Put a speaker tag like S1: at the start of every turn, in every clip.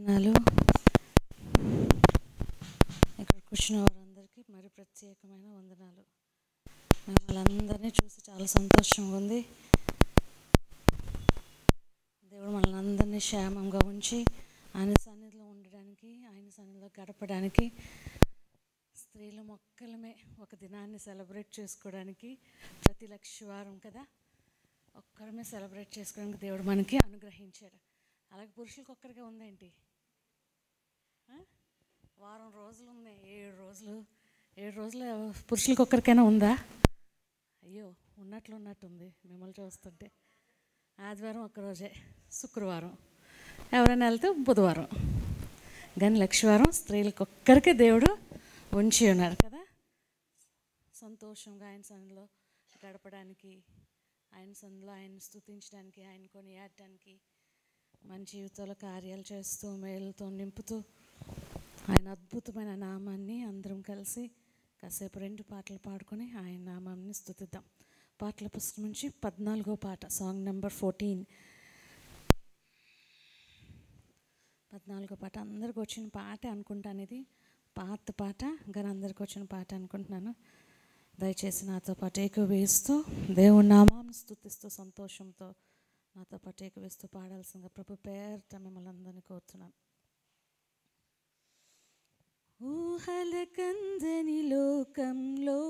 S1: వందనాలు. ఇక్కడ కూర్చున్న వారందరికీ మరి ప్రత్యేకమైన వందనాలు. మిమ్మల్ని అందరినీ చూసి చాలా సంతోషంగా ఉంది. దేవుడు మనల్ని అందరినీ క్షేమంగా ఉంచి ఆయన సన్నిధిలో ఉండడానికి, ఆయన సన్నిధిలో గడపడానికి, స్త్రీలు మొక్కలమే ఒక దినాన్ని సెలబ్రేట్ చేసుకోవడానికి, ప్రతి లక్షవారం కదా ఒక్కరమే సెలబ్రేట్ చేసుకోవడానికి దేవుడు మనకి అనుగ్రహించాడు. అలాగే పురుషులకు ఒక్కరికే ఉందేంటి? వారం రోజులు ఉన్నాయి, 7 రోజులు పురుషులకు ఒక్కరికైనా ఉందా? అయ్యో, ఉన్నట్టుంది మిమ్మల్ని చూస్తుంటే. ఆదివారం ఒక్కరోజే, శుక్రవారం, ఎవరైనా వెళ్తే బుధవారం, కానీ లక్షవారం స్త్రీలకు ఒక్కరికే దేవుడు ఉంచి ఉన్నారు కదా. సంతోషంగా ఆయన సన్నిధిలో గడపడానికి, ఆయన సన్నిధిలో ఆయన స్తుతించడానికి, ఆయన కొనియాడటానికి, మన జీవితంలో కార్యాలు చేస్తూ మేలుతో నింపుతూ ఆయన అద్భుతమైన నామాన్ని అందరం కలిసి కాసేపు 2 పాటలు పాడుకొని ఆయన నామాన్ని స్తుతిద్దాం. పాటల పుస్తకం నుంచి 14వ పాట, సాంగ్ నెంబర్ 14. 14వ పాట అందరికి వచ్చిన పాట అనుకుంటాను. ఇది పాత పాట కానీ అందరికి వచ్చిన పాట అనుకుంటున్నాను. దయచేసి నాతో పాటు ఏకవేస్తూ దేవుని నామాన్ని స్తుతిస్తూ సంతోషంతో నాతో పాటు ఏకవేస్తూ పాడాల్సిందిగా ప్రభు పేరిట మిమ్మల్ని అందరినీ కోరుతున్నాను. ఊహలకందని లోకంలో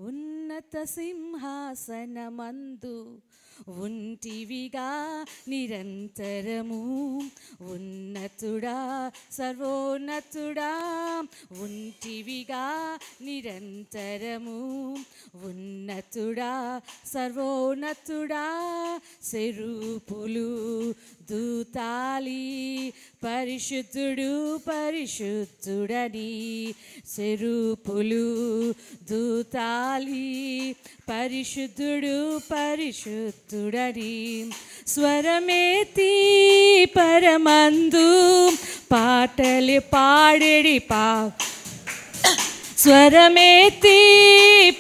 S1: ఉన్నత సింహాసనమందు ఉంటివిగా నిరంతరము, ఉన్నతుడా సర్వోన్నతుడా ఉంటివిగా నిరంతరము, ఉన్నతుడా సర్వోన్నతుడా సెరూపులు దూతాలి పరిశుద్ధుడు పరిశుద్ధుడని, సెరూపులు దూతాలి పరిశుద్ధుడు పరిశుద్ధుడని, స్వరమేతి పరమందు పాటలు పాడెడి స్వరమేతి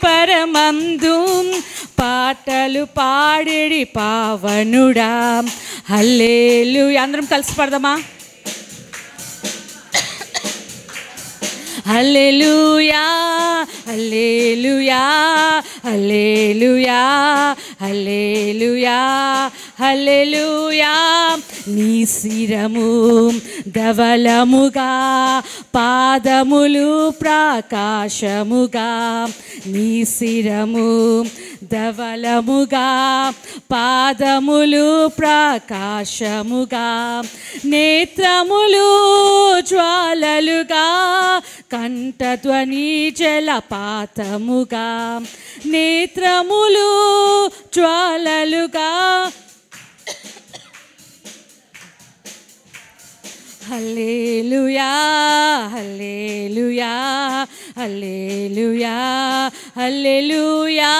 S1: పరమందు పాటలు పాడెడి పావనుడా. హల్లెలూయా. అందరం కలిసి పాడదామా? హల్లెలూయా హల్లెలూయా హల్లెలూయా హల్లెలూయా హల్లెలూయా. నీ శిరము ధవలముగా, పాదములు ప్రకాశముగా, నీ శిరము ధవలముగా, పాదములు ప్రకాశముగా, నేత్రములు జ్వాలలుగా, కంఠధ్వని జలపాతముగా, నేత్రములు జ్వాలలుగా. హల్లెలూయా హల్లెలూయా హల్లెలూయా హల్లెలూయా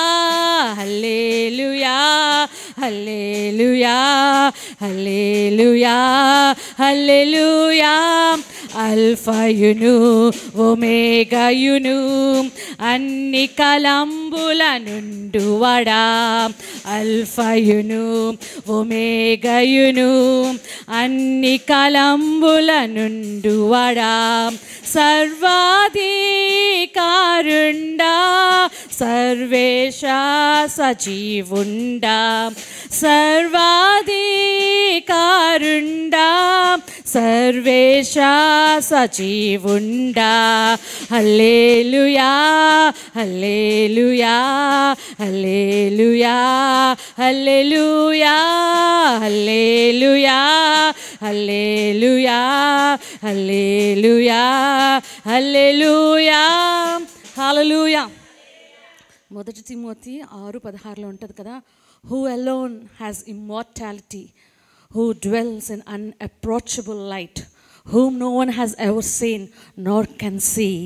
S1: హల్లెలూయా హల్లెలూయా హల్లెలూయా హల్లెలూయా. అల్ఫయును ఒమేగయును అన్ని కలంబుల నుండువడా, అల్ఫయును ఒమేగయును అన్ని కలంబుల నుండువడా, సర్వాధికారుండా సర్వేశ సజీవుండా, సర్వాధికారుండా సర్వేశ సజీవుండా. హల్లెలూయా హల్లెలూయా హల్లెలూయా హల్లెలూయా హల్లెలూయా హల్లెలూయా హల్లెలూయా హల్లెలూయా హల్లెలూయా. 1 తిమోతి 6:16 ఉంటుంది కదా, who alone has immortality, who dwells in unapproachable light, whom no one has ever seen nor can see,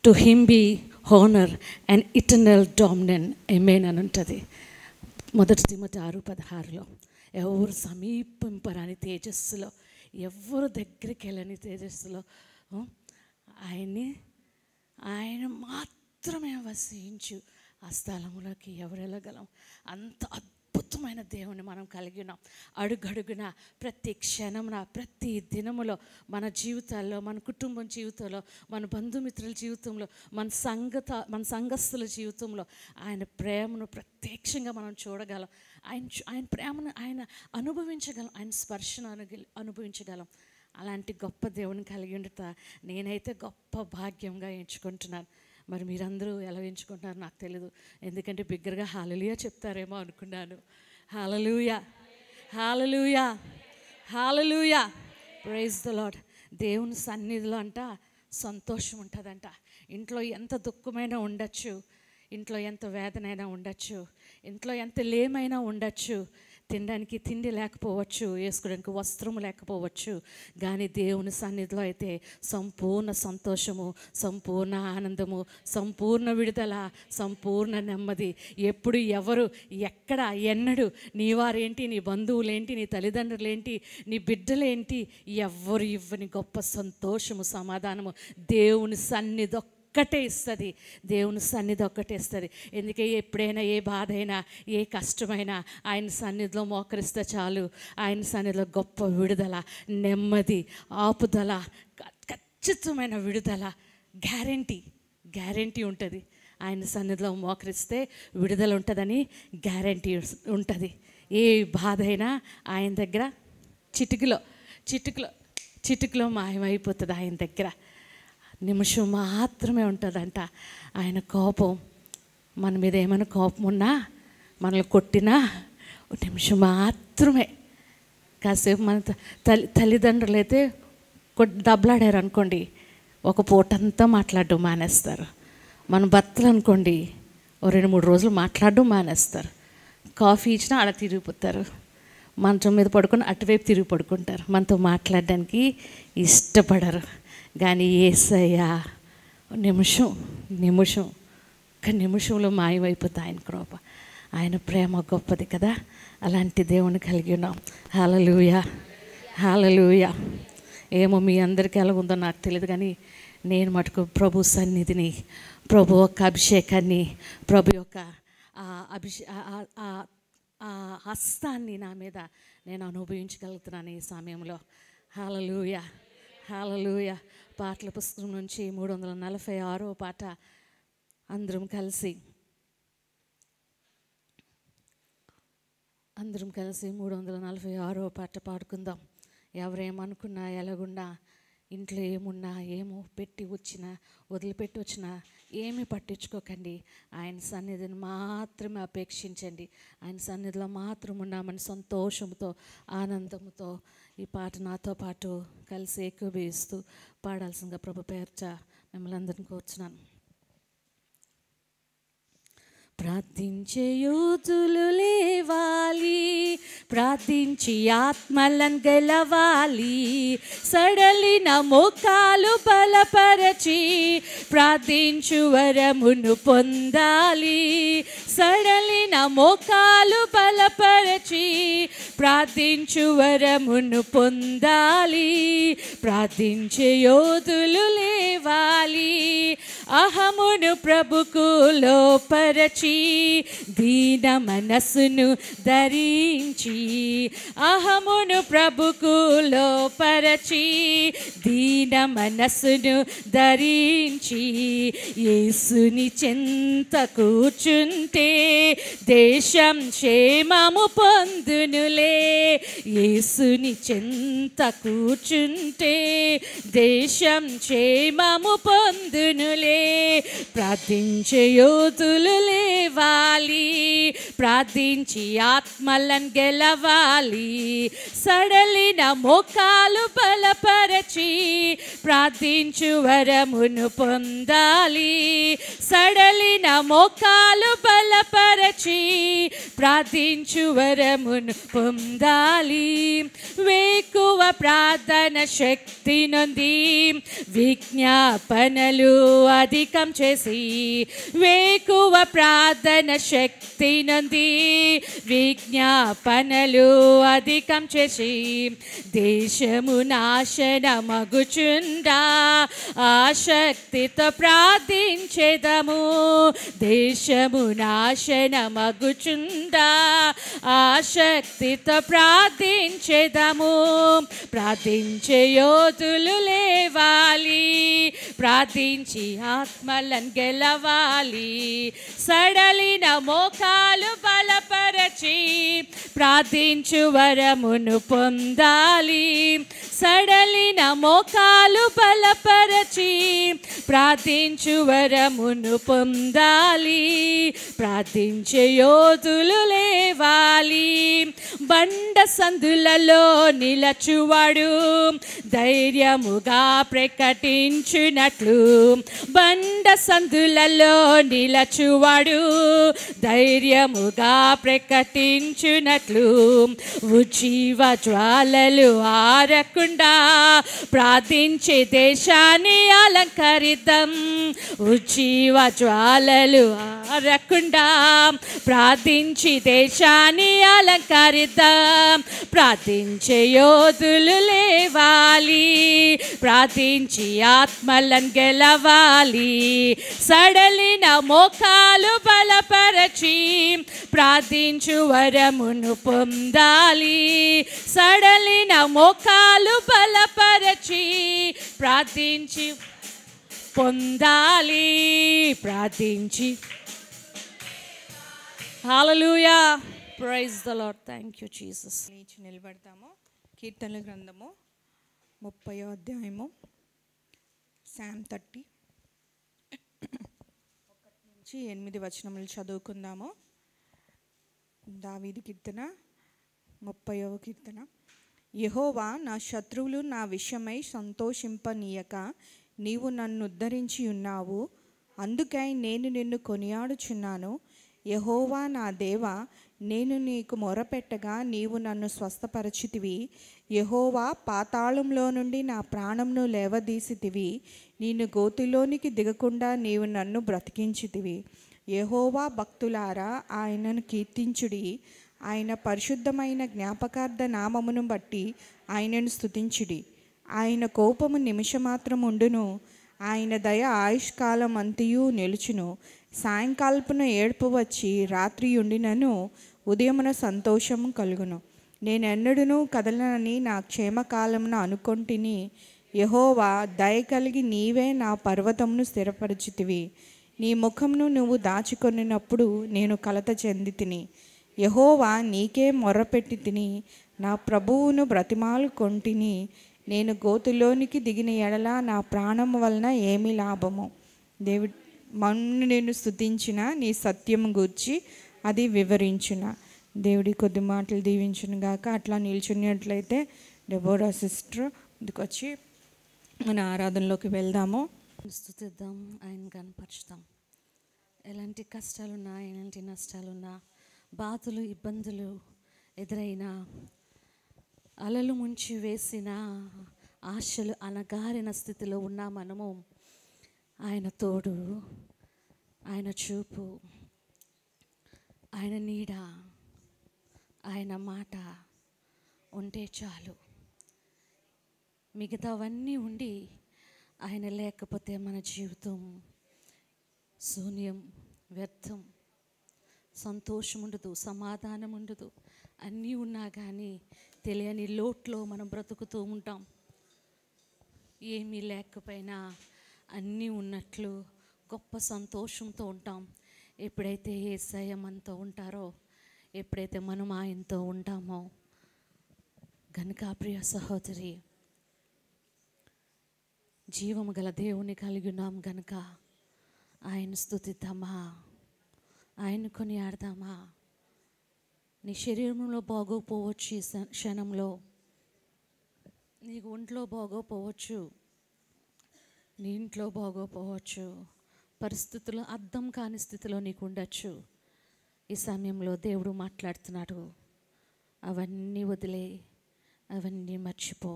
S1: to him be honor and eternal dominion. Amen అని ఉంటుంది 1 తిమోతి 6:16. ఎవరు సమీపింపరాని తేజస్సులో, ఎవరు దగ్గరికి వెళ్ళని తేజస్సులో ఆయన మాత్రమే వసించు ఆ స్థలములోకి ఎవరు వెళ్ళగలం? అంత అద్భుతమైన దేవుని మనం కలిగి ఉన్నాం. అడుగడుగున, ప్రతి క్షణమున, ప్రతి దినములో మన జీవితాల్లో, మన కుటుంబం జీవితంలో, మన బంధుమిత్రుల జీవితంలో, మన సంఘస్థుల జీవితంలో ఆయన ప్రేమను ప్రత్యక్షంగా మనం చూడగలం. ఆయన ప్రేమను ఆయన అనుభవించగలం, ఆయన స్పర్శను అనుభవించగలం. అలాంటి గొప్ప దేవుని కలిగి ఉండట నేనైతే గొప్ప భాగ్యంగా ఎంచుకుంటున్నాను. మరి మీరందరూ ఎలా ఎంచుకుంటున్నారు నాకు తెలీదు, ఎందుకంటే బిగ్గరగా హల్లెలూయా చెప్తారేమో అనుకున్నాను. హల్లెలూయా, హల్లెలూయా, హల్లెలూయా, ప్రైజ్ ద లార్డ్. దేవుని సన్నిధిలో అంట సంతోషం ఉంటుందంట. ఇంట్లో ఎంత దుఃఖమైనా ఉండొచ్చు, ఇంట్లో ఎంత వేదనైనా ఉండొచ్చు, ఇంట్లో ఎంత లేమైనా ఉండొచ్చు, తినడానికి తిండి లేకపోవచ్చు, వేసుకోవడానికి వస్త్రం లేకపోవచ్చు, కానీ దేవుని సన్నిధిలో అయితే సంపూర్ణ సంతోషము, సంపూర్ణ ఆనందము, సంపూర్ణ విడుదల, సంపూర్ణ నెమ్మది. ఎప్పుడు ఎవరు ఎక్కడ ఎన్నడు నీ వారేంటి, నీ బంధువులేంటి, నీ తల్లిదండ్రులేంటి, నీ బిడ్డలేంటి, ఎవ్వరు ఇవ్వని గొప్ప సంతోషము, సమాధానము దేవుని సన్నిధి ఒక్కటే ఇస్తుంది. దేవుని సన్నిధి ఒక్కటే ఇస్తుంది. ఎందుకే ఎప్పుడైనా ఏ బాధ అయినా, ఏ కష్టమైనా ఆయన సన్నిధిలో మోకరిస్తే చాలు. ఆయన సన్నిధిలో గొప్ప విడుదల, నెమ్మది, ఆపుదల, ఖచ్చితమైన విడుదల, గ్యారెంటీ ఉంటుంది. ఆయన సన్నిధిలో మోకరిస్తే విడుదల ఉంటుందని గ్యారెంటీ ఉంటుంది. ఏ బాధ అయినా ఆయన దగ్గర చిటికలో మాయమైపోతుంది. ఆయన దగ్గర నిమిషం మాత్రమే ఉంటుందంట. ఆయన కోపం, మన మీద ఏమైనా కోపం ఉన్నా, మనల్ని కొట్టినా నిమిషం మాత్రమే. కాసేపు మన తల్లిదండ్రులు అయితే దెబ్బలాడారు అనుకోండి, ఒక పూటంతా మాట్లాడడం మానేస్తారు. మన భర్తలు అనుకోండి, 2-3 రోజులు మాట్లాడడం మానేస్తారు. కాఫీ ఇచ్చినా ఆడ తిరిగిపోతారు, మంచం మీద పడుకొని అటువైపు తిరిగి పడుకుంటారు, మనతో మాట్లాడడానికి ఇష్టపడరు. కానీ యేసయ్య ఒక్క నిమిషంలో మాయమైపోతుంది ఆయన కృప. ఆయన ప్రేమ గొప్పది కదా. అలాంటి దేవుని కలిగి ఉన్నాం. హల్లెలూయా, హల్లెలూయా. ఏమో మీ అందరికీ ఎలా ఉందో నాకు తెలియదు, కానీ నేను మటుకు ప్రభు సన్నిధిని, ప్రభు యొక్క అభిషేకాన్ని, ప్రభు యొక్క హస్తాన్ని నా మీద నేను అనుభవించగలుగుతున్నాను ఈ సమయంలో. హల్లెలూయా, హల్లెలూయా. పాటల పుస్తకం నుంచి 346వ పాట అందరం కలిసి 346వ పాట పాడుకుందాం. ఎవరేమనుకున్నా, ఎలాగున్నా, ఇంట్లో ఏమున్నా, ఏమో పెట్టి వచ్చినా, వదిలిపెట్టి వచ్చినా ఏమీ పట్టించుకోకండి. ఆయన సన్నిధిని మాత్రమే అపేక్షించండి. ఆయన సన్నిధిలో మాత్రం ఉన్నామని సంతోషంతో, ఆనందంతో ఈ పాట నాతో పాటు కలిసి ఏకీభవిస్తూ పాడాల్సిందిగా ప్రభు పేర్చ మిమ్మల్ని అందరిని కోరుచున్నాను. ప్రార్థించే యూతులు లేవాలి, ప్రార్థించి ఆత్మలను గెలవాలి, సడలిన మోకాలు బలపరచి ప్రార్థించు వరమును పొందాలి. సడలిన మోకాలు బలపరచి ప్రార్థించు వరమును పొందాలి. ప్రార్థించే యోధులు లేవాలి, అహమును ప్రభుకు లోపరచి దీన మనస్సును ధరించి, అహమును ప్రభుకు లోపరచి దీన మనస్సును ధరించి, యేసుని చెంత కూర్చుంటే దేశం క్షేమము పొందునులే. యేసుని చెంత కూర్చుంటే దేశం క్షేమము పొందునులే. ప్రార్థించే యోధులు లేవాలి, ప్రార్థించి ఆత్మలను గెలవాలి, సడలిన మోకాలు బలపరచి ప్రార్థించు వరమును పొందాలి. సడలిన మోకాలు బలపరచి ప్రార్థించు వరమును పొందాలి. వేకువ ప్రార్థన శక్తి నొంది విజ్ఞాపనలు అధికం చేసి వేకువ ప్రార్థన శక్తి నంది విజ్ఞాపనలు అధికం చేసి దేశము నాశనమగుచుండా ఆసక్తితో ప్రార్థించెదము. దేశము నాశనమగుచుండా ఆసక్తితో ప్రార్థించెదము. ప్రార్థించే యోధులు లేవాలి, ప్రార్థించి ఆత్మలను గెలవాలి. సడలిన మోకాలు బలపరచి ప్రార్థించు వరమును పొందాలి. సడలిన మోకాలు బలపరచి ప్రార్థించు వరమును పొందాలి. ప్రార్థించే యోధులు లేవాలి. బండ సందులలో నిలచువాడు ధైర్యముగా ప్రకటించునట్లు, బండ సందులలో నిలచువాడు ధైర్యముగా ప్రకటించునట్లు, ఉజ్జీవ జ్వాలలు ఆరకుండా ప్రార్థించే దేశాన్ని అలంకరిద్దాం. ఉజ్జీవ జ్వాలలు ఆరకుండా ప్రార్థించి దేశాన్ని అలంకరిద్దాం. ప్రార్థించే యోధులు లేవాలి, ప్రార్థించి ఆత్మలను గెలవాలి. సడలిన మోకాలు బలపరచి ప్రార్థించు వరమును పొందాలి. సడలిన మోకాలు బలపరచి ప్రార్థించి పొందాలి. ప్రార్థించి hallelujah, praise the Lord. Thank you Jesus.
S2: లేచి నిలబడతాము. కీర్తనల గ్రంథము 30వ అధ్యాయము సామ్ 30 నుంచి 8 వచనములు చదువుకుందాము. దావీదు కీర్తన 30వ కీర్తన. యెహోవా, నా శత్రువులు నా విషయమై సంతోషింపనీయక నీవు నన్ను ఉద్ధరించి ఉన్నావు. అందుకై నేను నిన్ను కొనియాడుచున్నాను. యెహోవా నా దేవా, నేను నీకు మొరపెట్టగా నీవు నన్ను స్వస్థపరచితివి. యెహోవా, పాతాళంలో నుండి నా ప్రాణంను లేవదీసితివి. నేను గోతిలోనికి దిగకుండా నీవు నన్ను బ్రతికించితివి. యెహోవా భక్తులారా ఆయనను కీర్తించుడి. ఆయన పరిశుద్ధమైన జ్ఞాపకార్థ నామమును బట్టి ఆయనను స్తుతించుడి. ఆయన కోపము నిమిషమాత్రం ఉండును, ఆయన దయ ఆయుష్కాలం అంతయు నిలుచును. సాయంకాలపున ఏడుపు వచ్చి రాత్రి ఉండినను ఉదయమున సంతోషము కలుగును. నేనెన్నడూనూ కదలనని నా క్షేమకాలమున అనుకొంటిని. యెహోవా, దయ కలిగి నీవే నా పర్వతమును స్థిరపరచితివి. నీ ముఖమును నువ్వు దాచుకొనినప్పుడు నేను కలత చెంది తిని. యెహోవా, నీకే మొర్రపెట్టి తిని నా ప్రభువును బ్రతిమాలు కొంటిని. నేను గోతులోనికి దిగిన ఎడల నా ప్రాణము వలన ఏమి లాభము? దేవుడు మన్ను నేను స్తుతించిన నీ సత్యము గూర్చి అది వివరించిన. దేవుడి కొద్ది మాటలు దీవించును గాక. అట్లా నిల్చున్నట్లయితే డెబోరా సిస్టర్ ఇందుకొచ్చి మన ఆరాధనలోకి వెళ్దాము.
S1: స్తుతిద్దాం, ఆయన కనపరుచుతాం. ఎలాంటి కష్టాలున్నా, ఎలాంటి నష్టాలున్నా, బాధలు ఇబ్బందులు ఎదురైనా, అలలు ముంచి వేసిన ఆశలు అణగారిన స్థితిలో ఉన్న మనము ఆయన తోడు, ఆయన చూపు, ఆయన నీడ, ఆయన మాట ఉంటే చాలు. మిగతావన్నీ ఉండి ఆయన లేకపోతే మన జీవితం శూన్యం, వ్యర్థం. సంతోషం ఉండదు, సమాధానం ఉండదు. అన్నీ ఉన్నా కానీ తెలియని లోట్లో మనం బ్రతుకుతూ ఉంటాం. ఏమీ లేకపోయినా అన్నీ ఉన్నట్లు గొప్ప సంతోషంతో ఉంటాం. ఎప్పుడైతే యేసయ్య మనతో ఉంటారో, ఎప్పుడైతే మనం ఆయనతో ఉంటామో గనుక ప్రియ సహోదరి, జీవము గల దేవుని కలిగి ఉన్నాం గనుక ఆయన స్తుతిద్దామా, ఆయన కొనియాడదామా. నీ శరీరంలో బాగోపోవచ్చు, ఈ క్షణంలో నీకు ఒంట్లో బాగోపోవచ్చు, నీ ఇంట్లో బాగోపోవచ్చు, పరిస్థితులు అర్థం కాని స్థితిలో నీకు ఉండొచ్చు. ఈ సమయంలో దేవుడు మాట్లాడుతున్నాడు. అవన్నీ వదిలే, అవన్నీ మర్చిపో,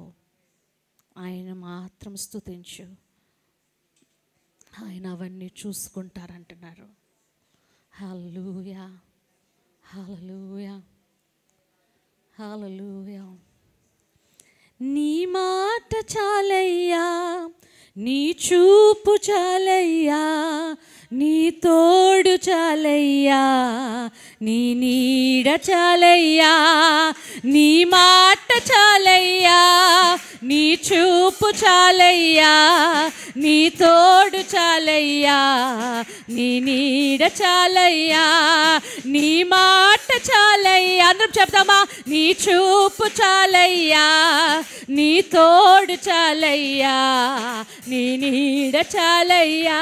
S1: ఆయన మాత్రం స్తుతించు. ఆయన అవన్నీ చూసుకుంటారంటున్నారు. హల్లెలూయా, హల్లెలూయా, హల్లెలూయా. నీ మాట చాలయ్యా, నీ చూపు చాలయ్యా, నీ తోడు చాలయ్యా, నీ నీడ చాలయ్యా. నీ మాట చాలయ్యా, నీ చూపు చాలయ్యా, నీ తోడు చాలయ్యా, నీ నీడ చాలయ్యా. నీ మాట చాలయ్యా, అందరం చెప్తామా? నీ చూపు చాలయ్యా, నీ తోడు చాలయ్యా, నీ నీడ చాలయ్యా.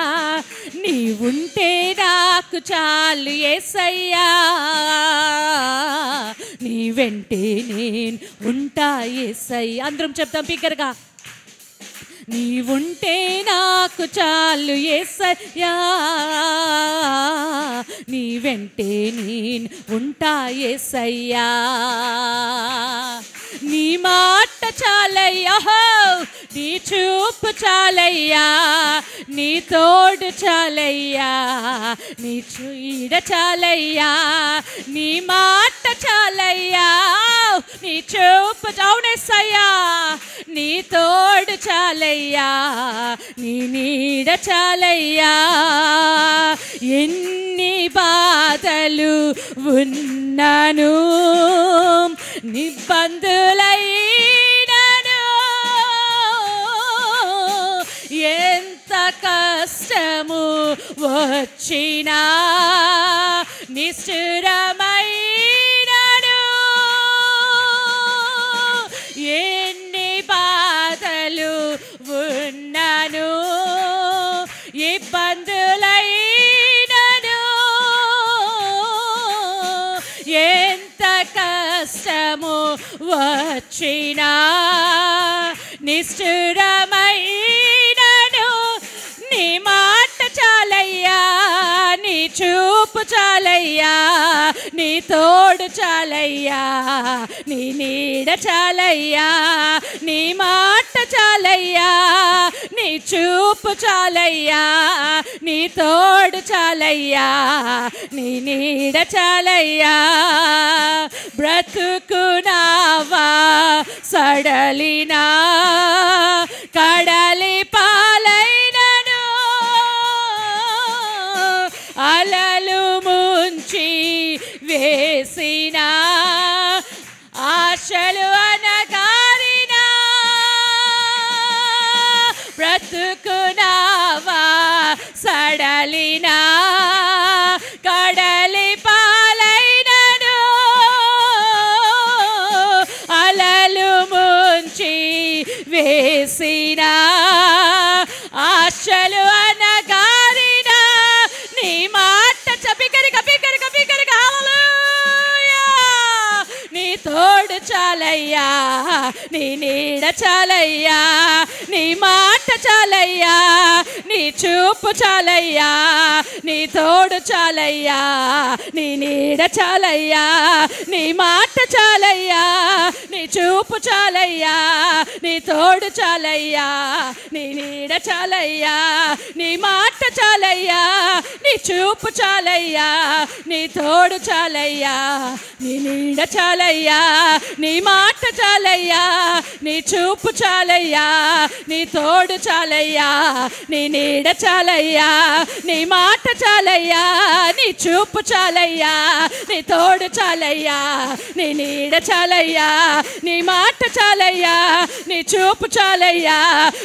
S1: నీ ఉంటే నాకు చాలు యేసయ్యా, నీ వెంటే నేను ఉంటా యేసయ్యా. అందరం చెప్తాం బిగ్గరగా. నీ ఉంటే నాకు చాలు యేసయ్యా, నీ వెంటే నేను ఉంటా యేసయ్యా. నీ మాట చాలయ్యా, నీ చూపు చాలయ్యా, నీ తోడు చాలయ్యా, నీ చూడ చాలయ్యా. నీ మాట చాలయ్యా, నీ చూపు అవునేసయ్యా, నీ తోడు చాలయ్యా, నీ నీడ చాలయ్యా. ఎన్ని బాధలు ఉన్నాను, నిబంధులైనను, ఎంత కష్టము వచ్చినా నిష్ఠురమైనను, ఎన్ని బాధలు ఉన్నాను, ఇబ్బందులైనను, ఎంత కష్టము వచ్చినా నిష్ఠురమైనను. నీ మాట చాలయ్యా, నీ చూపు చాలయ్యా, నీ తోడు చాలయ్యా, నీ నీడ చాలయ్యా. నీ మాట చాలయ్యా, నీ చూపు చాలయ్యా, నీ తోడు చాలయ్యా, నీ నీడ చాలయ్యా. బ్రతుకునావా సడలినా, కడలి పాలైనను, అలలు ముంచి వేసిన ఆశలు అనగారిన, బ్రతుకునావా సడలినా, కడలి పాలైనను, అలలు ముంచి వేసిన ఆశలు అనగారిన. నీ మాట బిగ్గరగా బిగ్గరగా బిగ్గరగా హల్లెలూయా. నీ తోడు చాలయ్యా, నీ నీడ చాలయ్యా, నీ మాట చాలయ్యా, నీ చూపు చాలయ్యా, నీ తోడు చాలయ్యా, నీ నీడ చాలయ్యా. నీ మాట చాలయ్యా, నీ చూపు చాలయ్యా, నీ తోడు చాలయ్యా, నీ నీడ చాలయ్యా. నీ మాట చాలయ్యా, నీ చూపు చాలయ్యా, నీ తోడు చాలయ్యా, నీ నీడ చాలయ్యా. నీ మాట చాలయ్యా, నీ చూపు చాలయ్యా, నీ తోడు చాలయ్యా, నీ నీడ చాలయ్యా. నీ మాట చాలయ్యా, నీ చూపు చాలయ్యా, నీ తోడు చాలయ్యా, నీ నీడ చాలయ్యా. నీ మాట చాలయ్యా, నీ చూపు చాలయ్యా,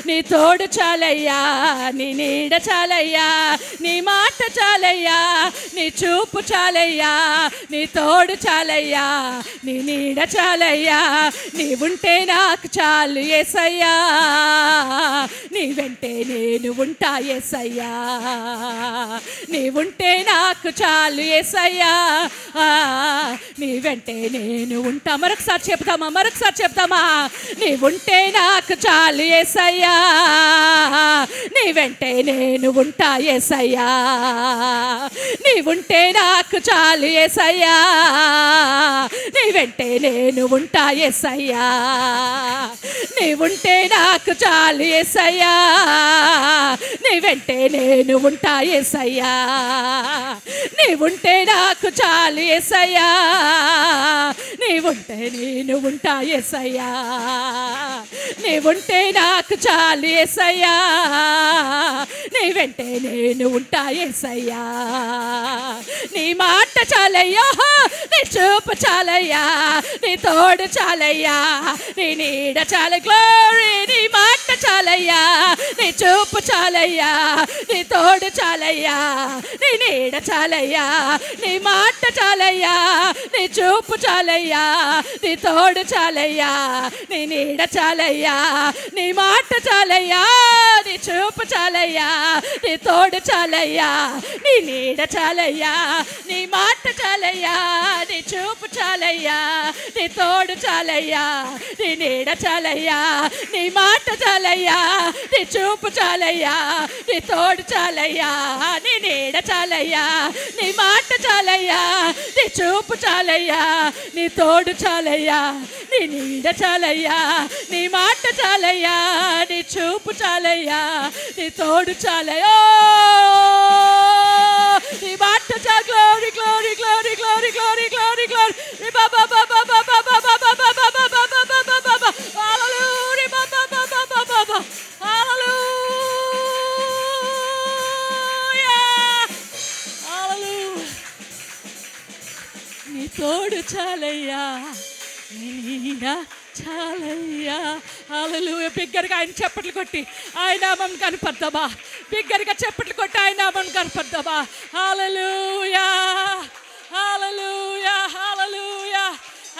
S1: నీ తోడు చాలయ్యా, నీ నీడ చాలయ్యా. నీ మాట చాలయ్యా, నీ చూపు చాలయ్యా, నీ తోడు చాలయ్యా, నీ నీడ చాలయ్యా. నీ ఉంటే నాకు చాలు యేసయ్యా, నీ వెంటే నేను ఉంటా యేసయ్యా, నీ ఉంటే నాకు చాలు యేసయ్యా, నీ వెంటే నేను ఉంటా. మరొకసారి చెప్తామా, మరొకసారి చెప్తామా? నీ ఉంటే నాకు చాలు యేసయ్యా, నీ వెంటే నేను ఉంటా యేసయ్యా, నీ ఉంటే నాకు చాలు యేసయ్యా, నీ వెంటే నేను ఉంటా యేసయ్యా, నీ ఉంటే నాకు చాలు యేసయ్యా, నీ వెంటే నేను ఉంటా యేసయ్యా, నీవుంటే నాకు చాలు యేసయ్యా, నీవుంటే నేను ఉంటా యేసయ్యా, నీవుంటే నాకు చాలు యేసయ్యా, నీ వెంటే నేను ఉంటా యేసయ్యా, నీ మాట చాలయ్యా, నీ చూపు చాలయ్యా, నీ తోడు చాలయ్యా, నీ నీడ చాలు గ్లోరీ, నీ మాట చాలయ్యా, నీ చూపు చాలయ్యా, నీ తోడు చాలయ్యా, నీ నీడ చాలయ్యా, నీ మాట చాలయ్యా, నీ చూపు చాలయ్యా, నీ తోడు చాలయ్యా, నీ నీడ చాలయ్యా, నీ మాట చాలయ్యా, నీ చూపు చాలయ్యా, నీ తోడు చాలయ్యా, నీ నీడ చాలయ్యా, నీ మాట చాలయ్యా, నీ చూపు చాలయ్యా, నీ తోడు చాలయ్యా, నీ నీడ చాలయ్యా, నీ మాట చాలయ్యా, నీ చూపు చాలయ్యా, నీ తోడు చాలయ్యా, నీ నీడ చాలయ్యా, నీ మాట చాలయ్యా, నీ చూపు చాలయ్యా, నీ తోడు చాలయ్యా, నీ నీడ చాలయ్యా, నీ మాట చాలయ్యా, నీ చూపు చాలయ్యా, నీ తోడు చాలయ్యా, నీ మాట చా glory glory glory glory glory glory glory బాబా బాబా బాబా బాబా బాబా బాబా బాబా బాబా బాబా హల్లెలూయా బాబా బాబా బాబా బాబా హల్లెలూయా హల్లెలూయా నీ తోడు చాలయ్యా, నీ నీడ చాలయ్యా. హల్లెలూయా. బిగ్గరగా ఆయన చప్పట్లు కొట్టి ఆయన నామం కనపడతామా? బిగ్గరగా చప్పట్లు కొట్టి ఆయన నామం కనపడతామా? హల్లెలూయా హల్లెలూయా హల్లెలూయా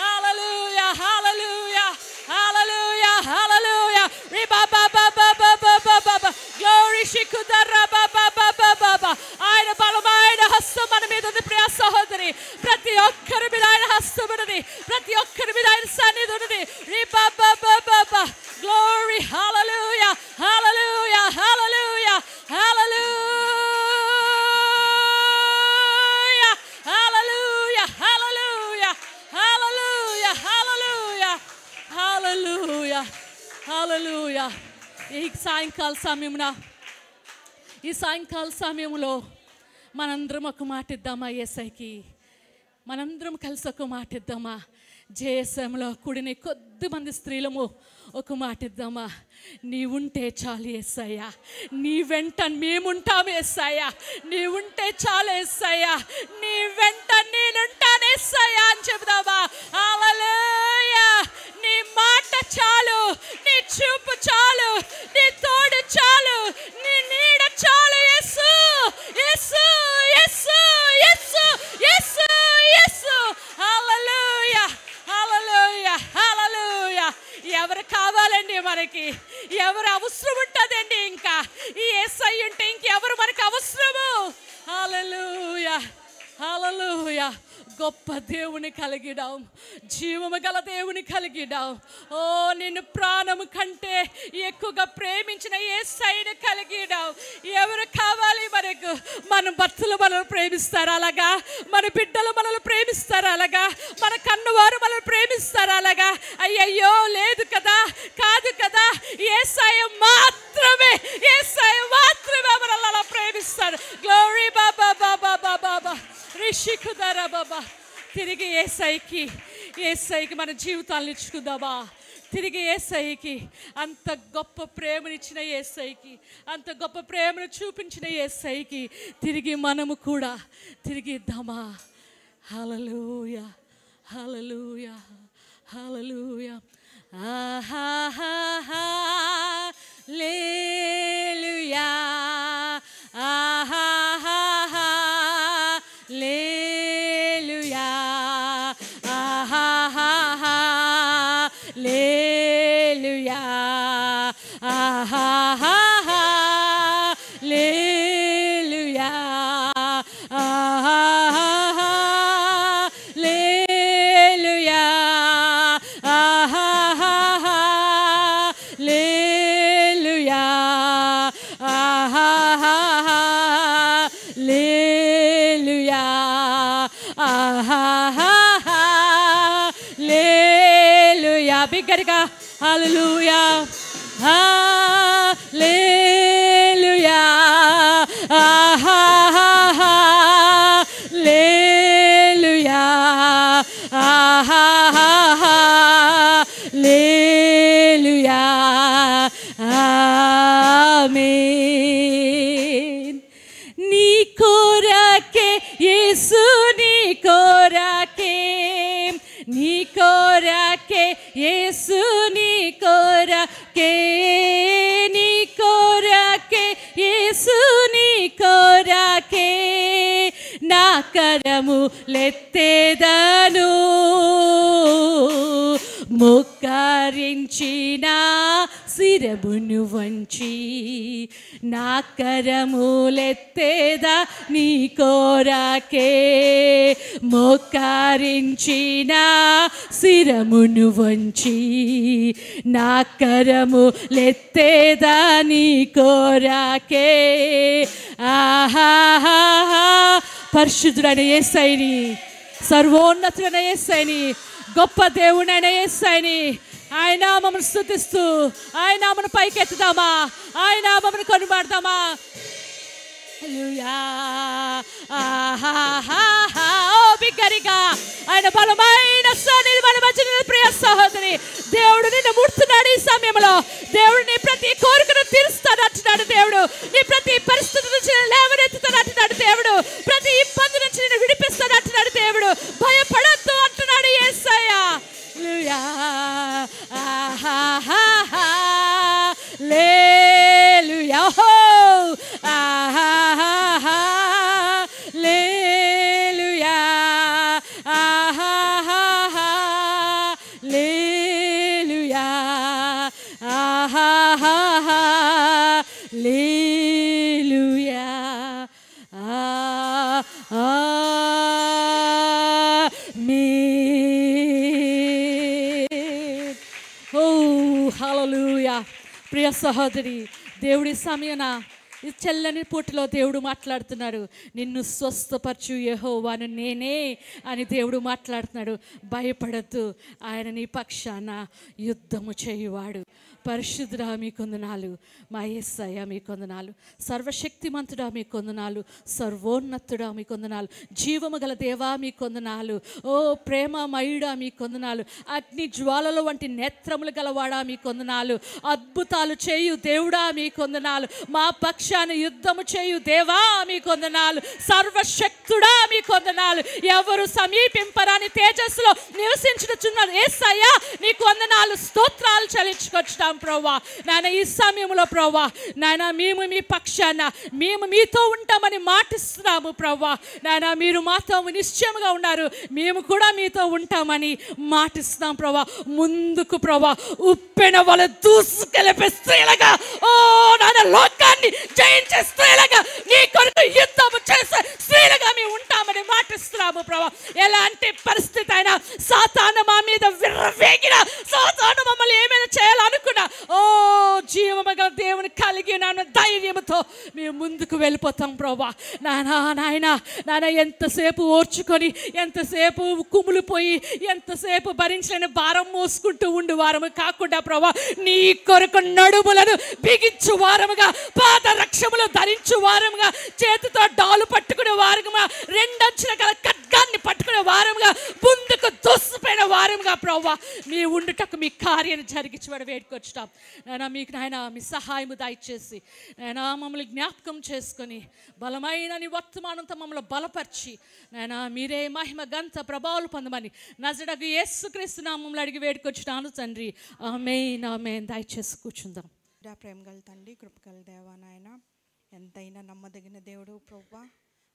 S1: హల్లెలూయా హల్లెలూయా హల్లెలూయా హల్లెలూయా రి బాబా బాబా బాబా బాబా గ్లోరీ షికుదరా బాబా బాబా బాబా. ఆయన బలమైన హస్తం మన మీద ఉంది ప్రియ సహోదరి. ప్రతి ఒక్కరి మీద ఆయన హస్తం ఉన్నది, ప్రతి ఒక్కరి మీద ఆయన సన్నిధి ఉన్నది. రి బాబా బాబా గ్లోరీ హల్లెలూయా హల్లెలూయా హల్లెలూయా హల్లెలూయా హల్లెలూయా హల్లెలూయా హల్లెలూయా హల్లెలూయా హల్లెలూయా హల్లెలూయా. ఈ సాయంకాల సమయంలో మనందరం ఒక మాట ఇద్దామా యేసయ్యకి? మనందరం కలిసి ఒక మాట ఇద్దామా? జేఎస్ఎంలో కూడిన కొద్దిమంది స్త్రీలము ఒక మాట ఇద్దామా? నీవుంటే చాలు యేసయ్యా, నీ వెంట మేముంటాము యేసయ్యా, నీవుంటే చాలు యేసయ్యా, నీ వెంట నేనుంటాను యేసయ్యా అని చెబుదామా? హల్లెలూయా. నీ మాట చాలు, నీ చూపు చాలు, నీ తోడు చాలు, నీ నీడ చాలు యేసు యేసు యేసు యేసు యేసు యేసు. హల్లెలూయా హల్లెలూయా హల్లెలూయా. ఎవరు కావాలండి మనకి? ఎవరు అవసరం ఉంటుందండి? ఇంకా ఈ యేసయ్య ఉంటే ఇంకెవరు మనకు అవసరము? హల్లెలూయా హల్లెలూయా. గొప్ప దేవుని కలిగిడాం, జీవము గల దేవుని కలిగిడాం. ఓ నిన్ను ప్రాణము కంటే ఎక్కువగా ప్రేమించిన యేసయ్యను కలిగిడాం. ఎవరు కావాలి మనకు? మన భర్తలు మనల్ని ప్రేమిస్తారు అలాగా, మన బిడ్డలు మనల్ని ప్రేమిస్తారు అలాగా, మన కన్నువారు మనల్ని ప్రేమిస్తారు అలాగా. అయ్యయ్యో లేదు కదా, కాదు కదా. యేసయ్య మాత్రమే, యేసయ్య మాత్రమే మనల్ని అలా ప్రేమిస్తారు. గ్లోరీ బాబా బాబా బాబా బాబా రిషికుదరా బాబా. తిరిగి యేసయ్యకి మన జీవితాలను ఇచ్చుకుందామా? తిరిగి యేసయ్యకి, అంత గొప్ప ప్రేమనిచ్చిన యేసయ్యకి, అంత గొప్ప ప్రేమను చూపించిన యేసయ్యకి తిరిగి మనము కూడా తిరిగి ఇద్దామా? హల్లెలూయా హల్లెలూయా హల్లెలూయా. హల్లెలూయా బిగ్గరగా హల్లెలూయా హల్లెలూయా ఆమేన్. నీ కోరకే యేసు, నీ కోరకే, నీ కోరకే యేసు, నీ కోరకే, నీ కోరకే యేసు, నీ కోరకే నా కరములెత్తేదను, మోకరించిన శిరమును వంచి నా కరములెత్తేదా నీ కోరకే, మోకరించిన శిరమును వంచి నా కరములెత్తేదా నీ కోరకే. ఆహాహా పరిశుద్ధుడైన యేసయ్యని, సర్వోన్నతుడైన యేసయ్యని, గొప్ప దేవుడైన యేసయ్యని, ఆయన నామమును స్తుతిస్తూ ఆయన నామమును పైకెత్తుదామా, ఆయన నామమును కొనియాడదామా. హల్లెలూయా. ఆహాహాహా బిగ్గరగా ఆయన బలమైన సన్నిధి మన మధ్య ప్రియ సహోదరి, దేవుడు నిన్ను ముడుతున్నాడు. ఈ సమయంలో దేవుడు నీ ప్రతి కోరికను తీరుస్తాడు అంటున్నాడు దేవుడు. నీ ప్రతి పరిస్థితి నుంచి లేవనెత్తుతాడు అంటున్నాడు దేవుడు. ప్రతి ఇబ్బంది నుంచి నేను విడిపిస్తాడు అంటున్నాడు దేవుడు. భయపడద్దు అంటున్నాడు యేసయ్య. హల్లెలూయా. ఆహాహాహా హల్లెలూయా. ఆహాహాహా హల్లెలూయా. ఆహాహాహా హల్లెలూయా. ఆహాహాహా హల్లెలూయా. ఆమేన్. ఓ హల్లెలూయా. ప్రియ సహోదరి, దేవుడి సమయన ఈ చల్లని పూటలో దేవుడు మాట్లాడుతున్నాడు. నిన్ను స్వస్థపరచు యెహోవాను నేనే అని దేవుడు మాట్లాడుతున్నాడు. భయపడద్దు, ఆయన నీ పక్షాన యుద్ధము చేయువాడు. పరిశుద్ధుడా మీ కొందనాలు, మా యేసయ్య మీ కొందనాలు, సర్వశక్తిమంతుడా మీ కొందనాలు, సర్వోన్నతుడా మీ కొందనాలు, జీవము గల దేవా మీ కొందనాలు, ఓ ప్రేమమయుడా మీ కొందనాలు, అగ్ని జ్వాలల వంటి నేత్రములు గలవాడా మీ కొందనాలు, అద్భుతాలు చేయు దేవుడా మీ కొందనాలు, మా పక్షాన యుద్ధము చేయు దేవా మీ కొందనాలు, సర్వశక్తుడా మీ కొందనాలు, ఎవరు సమీపింపరాని తేజస్సులో నివసించుచున్నారు యేసయ్య నీ కొందనాలు. స్తోత్రాలు చెల్లించుకొచ్చుతాం ప్రభువా. నాయన ఈ సమయంలో ప్రభువా, నాయన మేము మీ పక్షాన మేము మీతో ఉంటామని మాటిస్తున్నాము ప్రభువా. నాయన మీరు మాతో నిశ్చయముగా ఉన్నారు, మేము కూడా మీతో ఉంటామని మాటిస్తున్నాం ప్రభువా. ముందుకు ప్రభువా ఉప్పెన వల దూసుకెళ్ళే స్త్రీలుగా, ఓ నాయన లోకాన్ని జయించే స్త్రీలుగా, నీ కొరకు యుద్ధము చేసే స్త్రీలుగా మేము ఉంటామని మాటిస్తున్నాము ప్రభువా. ఎలాంటి పరిస్థితి అయినా, సాతాను మా మీద విర్రవేగిన, సాతాను మమ్మల్ని ఏమైనా చేయాలనుకున్నా, ఓ జీవము గల దేవుని కలిగిన ధైర్యంతో మేము ముందుకు వెళ్ళిపోతాం ప్రభా. నాయన ఎంతసేపు ఓర్చుకొని, ఎంతసేపు కుమిలిపోయి, ఎంతసేపు భరించలేని భారం మోసుకుంటూ ఉండు వారము కాకుండా ప్రభా, నీ కొరకు నడుములను బిగించు వారముగా, పాద రక్షములు ధరించు వారముగా, చేతితో డాలు పట్టుకునే వారముగా, రెండంచుల గల ఖడ్గాన్ని పట్టుకునే వారముగా, ముందుకు దూసిపోయిన వారముగా ప్రభా మీ ఉండుటకు మీ కార్యాన్ని జరిగించబడి వేడుకొచ్చుతాం. నాయన మీకు నాయన మీ సహాయము దయచేసి నాయన మమ్మల్ని జ్ఞాపకం చేసుకొని బలమైన నీ వర్తమానంతో మమ్మల్ని బలపరిచి నాయన మీరే మహిమ గంత ప్రభావాలు పొందమని నజరుడగు యేసుక్రీస్తు నామములో అడిగి వేడుకొచ్చుతాను తండ్రి. ఆమేన్ ఆమేన్. దయచేసి కూర్చుందాం.
S2: ప్రేమగల తండ్రి, కృపగల దేవా, నాయన ఎంతైనా నమ్మదగిన దేవుడు ప్రభువా.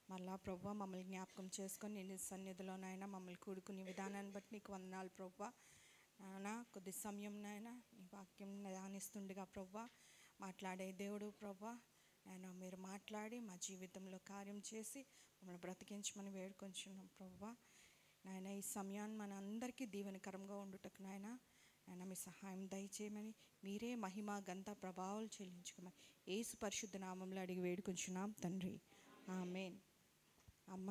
S2: మళ్ళా ప్రభువా మమ్మల్ని జ్ఞాపకం చేసుకొని నీ సన్నిధిలో నాయన మమ్మల్ని కూడుకునే విధానాన్ని బట్టి నీకు వందనాలు ప్రభువా. నాయన కొద్ది సమయం నాయన నీ వాక్యం ధ్యానిస్తుండగా ప్రభువా, మాట్లాడే దేవుడు ప్రభువా, నాయన మీరు మాట్లాడి మా జీవితంలో కార్యం చేసి మమ్మల్ని బ్రతికించమని వేడుకొంచున్నాం ప్రభువా. నాయన ఈ సమయాన్ని మన అందరికీ దీవెనకరంగా ఉండుటకు నాయన మీ సహాయం దయచేయమని, మీరే మహిమ గంత ప్రభావాలు చెల్లించుకోమని యేసు పరిశుద్ధ నామంలో అడిగి వేడుకొంచున్నాం తండ్రి. ఆమేన్. అమ్మ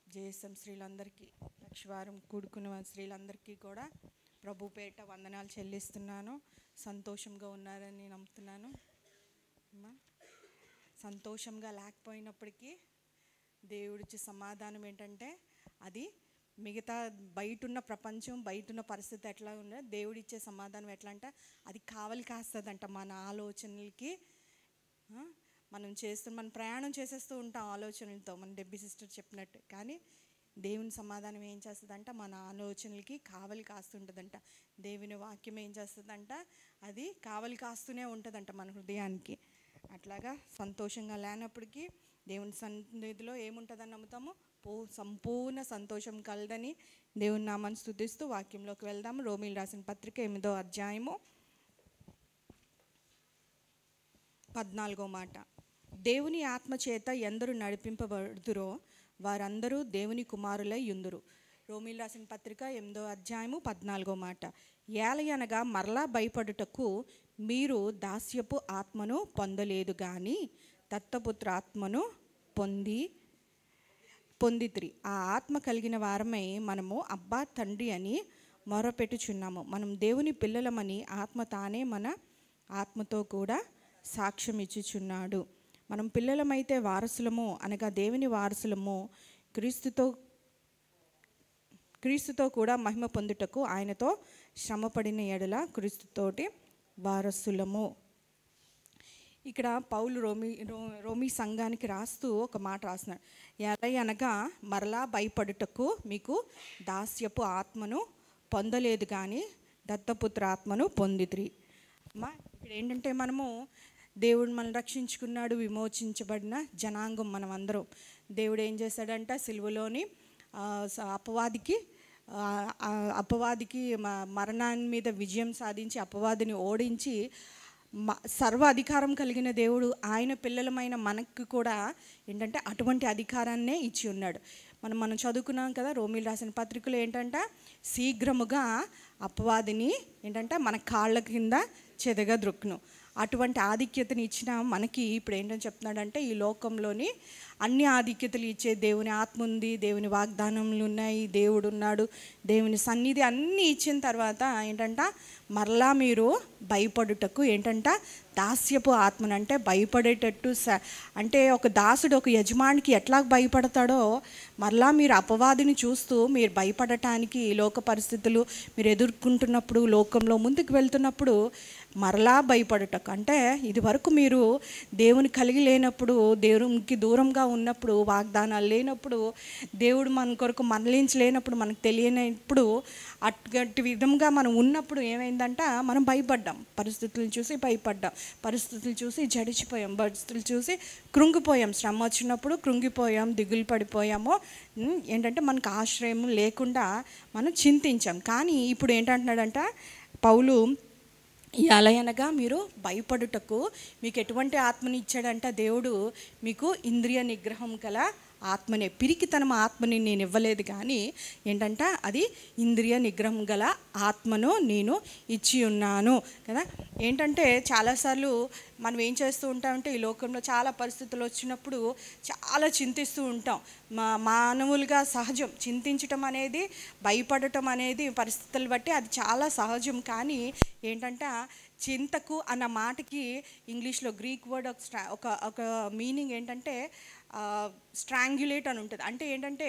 S2: జేఎస్ఎం స్త్రీలందరికీ, లక్షవారం కూడుకున్న స్త్రీలందరికీ కూడా ప్రభుపేట వందనాలు చెల్లిస్తున్నాను. సంతోషంగా ఉన్నారని నమ్ముతున్నాను. అమ్మ సంతోషంగా లేకపోయినప్పటికీ దేవుడిచ్చే సమాధానం ఏంటంటే, అది మిగతా బయటున్న ప్రపంచం, బయటున్న పరిస్థితి ఎట్లా ఉన్నా దేవుడిచ్చే సమాధానం ఎట్లా అంటే, అది కావలి కాస్తుందంట మన ఆలోచనలకి, మనం ప్రయాణం చేసేస్తూ ఉంటాం ఆలోచనలతో, మన డెబ్బీ సిస్టర్ చెప్పినట్టు. కానీ దేవుని సమాధానం ఏం చేస్తుందంట, మన ఆలోచనలకి కావలి కాస్తుంటుందంట. దేవుని వాక్యం ఏం చేస్తుందంట, అది కావలి కాస్తూనే ఉంటుందంట మన హృదయానికి. అట్లాగా సంతోషంగా లేనప్పటికీ దేవుని సన్నిధిలో ఏముంటుందని నమ్ముతాము, సంపూర్ణ సంతోషం కలదని దేవుని నామాన్ని స్తుతిస్తూ వాక్యంలోకి వెళ్దాము. రోమీలు రాసిన పత్రిక 8వ అధ్యాయము 14వ మాట. దేవుని ఆత్మ చేత ఎందరు నడిపింపబడుదురో వారందరూ దేవుని కుమారులై యుందురు. రోమీలు రాసిన పత్రిక 8వ అధ్యాయము 14వ మాట. ఏలయనగా మరలా భయపడుటకు మీరు దాస్యపు ఆత్మను పొందలేదు కానీ దత్తపుత్ర ఆత్మను పొందితిరి. ఆ ఆత్మ కలిగిన వారమై మనము అబ్బా తండ్రి అని మొరపెట్టుచున్నాము. మనం దేవుని పిల్లలమని ఆత్మ తానే మన ఆత్మతో కూడా సాక్ష్యం ఇచ్చుచున్నాడు. మనం పిల్లలమైతే వారసులము, అనగా దేవుని వారసులము, క్రీస్తుతో కూడా మహిమ పొందుటకు ఆయనతో శ్రమపడిన ఎడల క్రీస్తుతోటి వారసులము. ఇక్కడ పౌలు రోమీ సంఘానికి రాస్తూ ఒక మాట రాస్తున్నాడు. ఎలా అనగా మరలా భయపడుటకు మీకు దాస్యపు ఆత్మను పొందలేదు కానీ దత్తపుత్ర ఆత్మను పొందితిరి. అమ్మా, ఇక్కడ ఏంటంటే మనము దేవుడు మనల్ని రక్షించుకున్నాడు, విమోచించబడిన జనాంగం మనం అందరం. దేవుడు ఏం చేశాడంట, సిలువలోని అపవాదికి మరణాన్ని మీద విజయం సాధించి అపవాదిని ఓడించి సర్వ అధికారం కలిగిన దేవుడు ఆయన పిల్లలమైన మనకు కూడా ఏంటంటే అటువంటి అధికారాన్నే ఇచ్చి ఉన్నాడు. మనం చదువుకున్నాం కదా రోమీలు రాసిన పత్రికలో ఏంటంటే శీఘ్రముగా అపవాదిని ఏంటంటే మన కాళ్ళ కింద చెదగా ద్రొక్కును. అటువంటి ఆధిక్యతని ఇచ్చిన మనకి ఇప్పుడు ఏంటని చెప్తున్నాడంటే, ఈ లోకంలోని అన్ని ఆధిక్యతలు ఇచ్చే దేవుని ఆత్మ ఉంది, దేవుని వాగ్దానములు ఉన్నాయి, దేవుడు ఉన్నాడు, దేవుని సన్నిధి అన్నీ ఇచ్చిన తర్వాత ఏంటంట మరలా మీరు భయపడుటకు ఏంటంట దాస్యపు ఆత్మనంటే భయపడేటట్టు అంటే ఒక దాసుడు ఒక యజమానికి ఎట్లా భయపడతాడో మరలా మీరు అపవాదిని చూస్తూ మీరు భయపడటానికి, లోక పరిస్థితులు మీరు ఎదుర్కొంటున్నప్పుడు, లోకంలో ముందుకు వెళ్తున్నప్పుడు మరలా భయపడటకు. అంటే ఇది వరకు మీరు దేవుని కలిగి లేనప్పుడు, దేవునికి దూరంగా ఉన్నప్పుడు, వాగ్దానాలు లేనప్పుడు, దేవుడు మన కొరకు మరలించలేనప్పుడు, మనకు తెలియనప్పుడు, అటువంటి విధంగా మనం ఉన్నప్పుడు ఏమైందంట మనం భయపడ్డాం. పరిస్థితులను చూసి భయపడ్డాం, పరిస్థితులు చూసి జడిచిపోయాం, పరిస్థితులు చూసి కృంగిపోయాం. శ్రమ వచ్చినప్పుడు కృంగిపోయాం, దిగులు పడిపోయాము. ఏంటంటే మనకు ఆశ్రయం లేకుండా మనం చింతించాం. కానీ ఇప్పుడు ఏంటంటున్నాడంట పౌలు, ఎలయనగా మీరు భయపడుటకు మీకు ఎటువంటి ఆత్మని ఇచ్చాడంట దేవుడు, మీకు ఇంద్రియ నిగ్రహం గల ఆత్మనే. పిరికితనం ఆత్మని నేను ఇవ్వలేదు కానీ ఏంటంట అది ఇంద్రియ నిగ్రహం గల ఆత్మను నేను ఇచ్చి ఉన్నాను కదా. ఏంటంటే చాలాసార్లు మనం ఏం చేస్తూ ఉంటామంటే ఈ లోకంలో చాలా పరిస్థితులు వచ్చినప్పుడు చాలా చింతిస్తూ ఉంటాం. మానవులుగా సహజం చింతించటం అనేది, భయపడటం అనేది పరిస్థితులు బట్టి అది చాలా సహజం. కానీ ఏంటంటే చింతకు అన్న మాటకి ఇంగ్లీష్లో గ్రీక్ వర్డ్ ఒక మీనింగ్ ఏంటంటే స్ట్రాంగ్యులేట్ అని ఉంటుంది. అంటే ఏంటంటే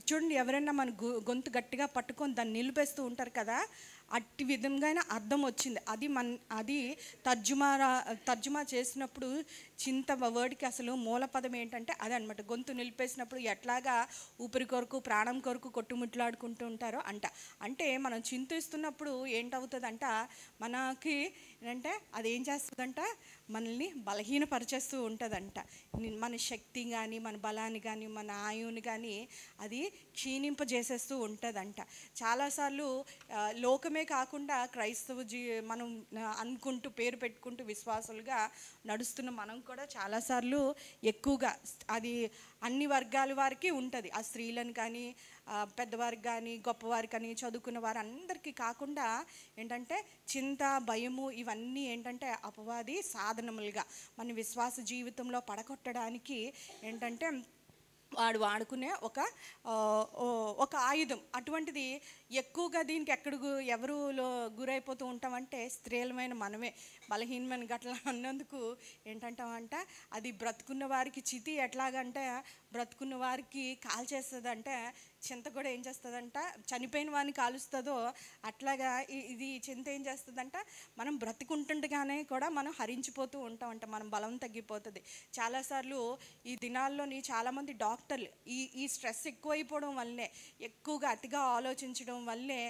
S2: చూడండి, ఎవరైనా మన గొంతు గట్టిగా పట్టుకొని దాన్ని నిలిపేస్తూ ఉంటారు కదా, అట్టి విధంగా అర్థం వచ్చింది. అది తర్జుమా చేసినప్పుడు చింత వర్డ్కి అసలు మూల పదం ఏంటంటే అదే అనమాట. గొంతు నిలిపేసినప్పుడు ఎట్లాగా ఊపిరి కొరకు, ప్రాణం కొరకు కొట్టుముట్లాడుకుంటూ ఉంటారో అంటే మనం చింతిస్తున్నప్పుడు ఏంటవుతుందంట, మనకి ఏంటంటే అది ఏం చేస్తుందంట, మనల్ని బలహీనపరిచేస్తూ ఉంటుందంట. మన శక్తి కానీ, మన బలాన్ని కానీ, మన ఆయువుని కానీ అది క్షీణింపజేసేస్తూ ఉంటుందంట. చాలాసార్లు లోకమే కాకుండా క్రైస్తవ మనం అనుకుంటూ పేరు పెట్టుకుంటూ విశ్వాసులుగా నడుస్తున్న మనం కూడా చాలాసార్లు ఎక్కువగా అది అన్ని వర్గాల వారికి ఉంటుంది. ఆ స్త్రీలను కానీ, పెద్దవారికి కానీ, గొప్పవారికి కానీ, చదువుకున్న వారు అందరికీ కాకుండా ఏంటంటే చింత, భయము ఇవన్నీ ఏంటంటే అపవాది సాధనములుగా మన విశ్వాస జీవితంలో పడగొట్టడానికి ఏంటంటే వాడు వాడుకునే ఒక ఆయుధం. అటువంటిది ఎక్కువగా దీనికి ఎవరు గురైపోతూ ఉంటామంటే స్త్రీలమైన మనమే. బలహీనమైన గట్ల అన్నందుకు ఏంటంటామంట, అది బ్రతుకున్న వారికి చితి ఎట్లాగంటే బ్రతుకున్న వారికి కాల్చేస్తుందంటే, చింత కూడా ఏం చేస్తుందంట, చనిపోయిన వారిని కాలుస్తుందో అట్లాగా ఇది చింత ఏం చేస్తుందంట, మనం బ్రతుకుంటుండగానే కూడా మనం హరించిపోతూ ఉంటామంట, మనం బలం తగ్గిపోతుంది. చాలాసార్లు ఈ దినాల్లోని చాలామంది డాక్టర్లు ఈ స్ట్రెస్ ఎక్కువైపోవడం వల్లే, ఎక్కువగా అతిగా ఆలోచించడం వల్లే,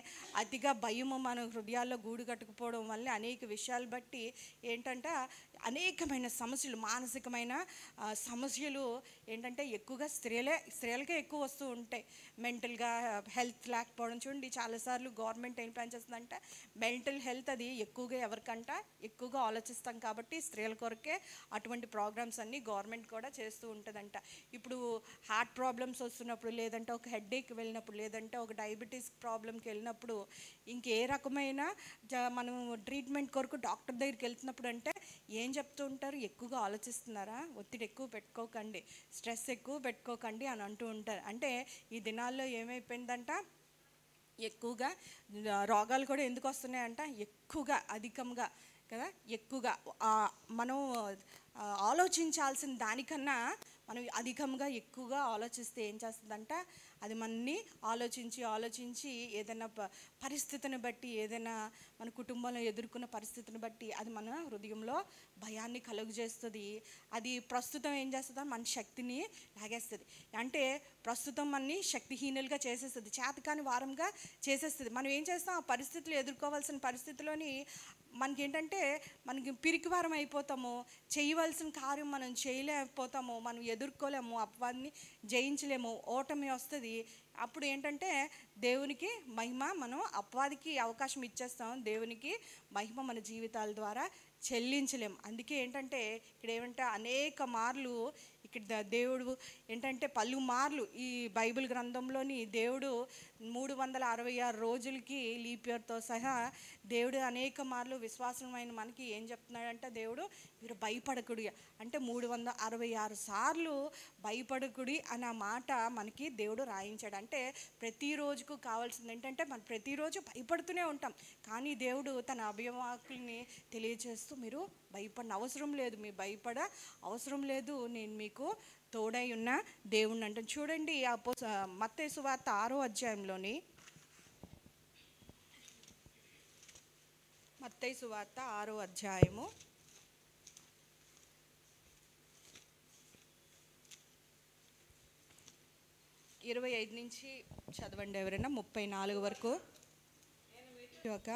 S2: అతిగా భయము మన హృదయాల్లో గూడు కట్టుకుపోవడం వల్లే అనేక విషయాలు బట్టి ఏంటంటే అనేకమైన సమస్యలు, మానసికమైన సమస్యలు ఏంటంటే ఎక్కువగా స్త్రీలకే ఎక్కువ వస్తూ ఉంటాయి. మెంటల్గా హెల్త్ లేకపోవడం చూడండి, చాలాసార్లు గవర్నమెంట్ ఏం ప్లాన్ చేస్తుందంటే మెంటల్ హెల్త్ అది ఎక్కువగా ఎవరికంట ఎక్కువగా ఆలోచిస్తాం కాబట్టి స్త్రీల కొరకే అటువంటి ప్రోగ్రామ్స్ అన్నీ గవర్నమెంట్ కూడా చేస్తూ ఉంటుందంట. ఇప్పుడు హార్ట్ ప్రాబ్లమ్స్ వస్తున్నప్పుడు, లేదంటే ఒక హెడ్ఏక్ వెళ్ళినప్పుడు, లేదంటే ఒక డయాబెటీస్ ప్రాబ్లంకి వెళ్ళినప్పుడు, ఇంకే రకమైన మనం ట్రీట్మెంట్ కొరకు డాక్టర్ దగ్గరికి వెళ్తున్నప్పుడు అంటే ఏం చెప్తూ ఉంటారు, ఎక్కువగా ఆలోచిస్తున్నారా, ఒత్తిడి ఎక్కువ పెట్టుకోకండి, స్ట్రెస్ ఎక్కువ పెట్టుకోకండి అని అంటూ ఉంటారు. అంటే ఈ దినాల్లో ఏమైపోయిందంట, ఎక్కువగా రోగాలు కూడా ఎందుకు వస్తున్నాయంట, ఎక్కువగా అధికంగా కదా, ఎక్కువగా మనం ఆలోచించాల్సిన దానికన్నా మనం అధికంగా ఎక్కువగా ఆలోచిస్తే ఏం చేస్తుందంట, అది మనని ఆలోచించి ఏదైనా పరిస్థితిని బట్టి, ఏదైనా మన కుటుంబంలో ఎదుర్కొన్న పరిస్థితిని బట్టి అది మన హృదయంలో భయాన్ని కలుగజేస్తుంది. అది ప్రస్తుతం ఏం చేస్తుందో మన శక్తిని లాగేస్తుంది. అంటే ప్రస్తుతం మనని శక్తిహీనులుగా చేసేస్తుంది, చేతకాని వారంగా చేసేస్తుంది. మనం ఏం చేస్తాం, ఆ పరిస్థితులు ఎదుర్కోవాల్సిన పరిస్థితిలోని మనకేంటంటే మనకి పిరికివారం అయిపోతాము, చేయవలసిన కార్యం మనం చేయలేకపోతాము, మనం ఎదుర్కోలేము, అపవాదిని జయించలేము, ఓటమి వస్తుంది. అప్పుడు ఏంటంటే దేవునికి మహిమ, మనం అపవాదికి అవకాశం ఇచ్చేస్తాం, దేవునికి మహిమ మన జీవితాల ద్వారా చెల్లించలేము. అందుకే ఏంటంటే ఇక్కడ ఏమంటే అనేక మార్లు ఇక్కడ దేవుడు ఏంటంటే పలుమార్లు ఈ బైబిల్ గ్రంథంలోని దేవుడు 366 రోజులకి లీప్ ఇయర్తో సహా దేవుడు అనేక మార్లు విశ్వాసమైన మనకి ఏం చెప్తున్నాడంటే, దేవుడు మీరు భయపడకుడి అంటే 366 సార్లు భయపడకుడి అన్న మాట మనకి దేవుడు రాయించాడు. అంటే ప్రతిరోజుకు కావాల్సింది ఏంటంటే మనం ప్రతిరోజు భయపడుతూనే ఉంటాం, కానీ దేవుడు తన అభివాకుల్ని తెలియజేస్తూ మీరు భయపడిన అవసరం లేదు, మీరు భయపడ అవసరం లేదు, నేను మీకు తోడై ఉన్న దేవుణ్ణి అంటాను. చూడండి మత్తయి సువార్త 6వ అధ్యాయంలోని, మత్తయి సువార్త 6వ అధ్యాయము 25 నుంచి చదవండి ఎవరైనా, 34 వరకు. ఒక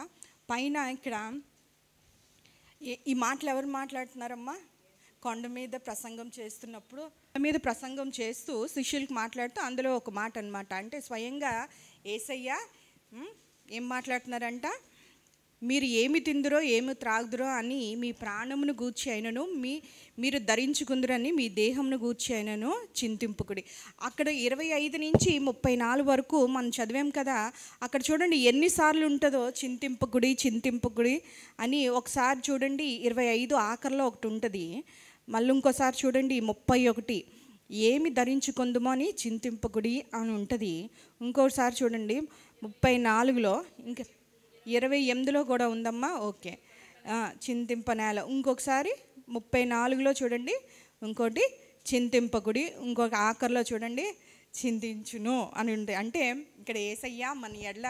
S2: పైన ఇక్కడ ఈ మాటలు ఎవరు మాట్లాడుతున్నారమ్మా, కొండ మీద ప్రసంగం చేస్తున్నప్పుడు, కొండ మీద ప్రసంగం చేస్తూ శిష్యులకు మాట్లాడుతూ అందులో ఒక మాట అన్నమాట. అంటే స్వయంగా యేసయ్య ఏం మాట్లాడుతున్నారంట, మీరు ఏమి తిందురో ఏమి త్రాగుదురో అని మీ ప్రాణమును గూర్చి అయినను మీరు ధరించుకుందురని మీ దేహమును గూర్చి అయినను చింతింపుకుడి. అక్కడ 25 నుంచి 34 వరకు మనం చదివాం కదా, అక్కడ చూడండి ఎన్నిసార్లు ఉంటుందో చింతింపుకుడి అని. ఒకసారి చూడండి 25 ఆఖరిలో ఒకటి ఉంటుంది, మళ్ళీ ఇంకోసారి చూడండి 31 ఏమి ధరించుకుందుమో అని చింతింపుకుడి అని ఉంటుంది. ఇంకోసారి చూడండి 34లో, ఇంకా 28లో కూడా ఉందమ్మా, ఓకే, చింతింపనేల. ఇంకొకసారి 34లో చూడండి ఇంకోటి చింతింపకుడి, ఇంకొక ఆఖరిలో చూడండి చింతించును అని ఉంది. అంటే ఇక్కడ యేసయ్య మన ఎడల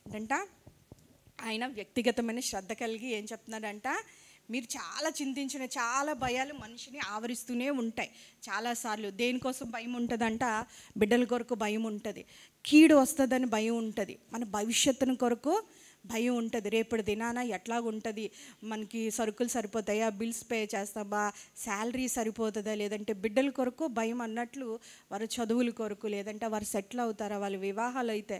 S2: ఏంటంట, ఆయన వ్యక్తిగతమైన శ్రద్ధ కలిగి ఏం చెప్తున్నాడంట, మీరు చాలా చింతించిన చాలా భయాలు మనిషిని ఆవరిస్తూనే ఉంటాయి. చాలాసార్లు దేనికోసం భయం ఉంటుందంట, బిడ్డల కొరకు భయం ఉంటుంది, కీడు వస్తుందని భయం ఉంటుంది, మన భవిష్యత్తును కొరకు భయం ఉంటుంది, రేపటి దినాన ఎట్లాగుంటుంది, మనకి సరుకులు సరిపోతాయా, బిల్స్ పే చేస్తామా, శాలరీ సరిపోతుందా, లేదంటే బిడ్డల కొరకు భయం అన్నట్లు వారి చదువుల కొరకు, లేదంటే వారు సెటిల్ అవుతారా, వాళ్ళ వివాహాలు అయితే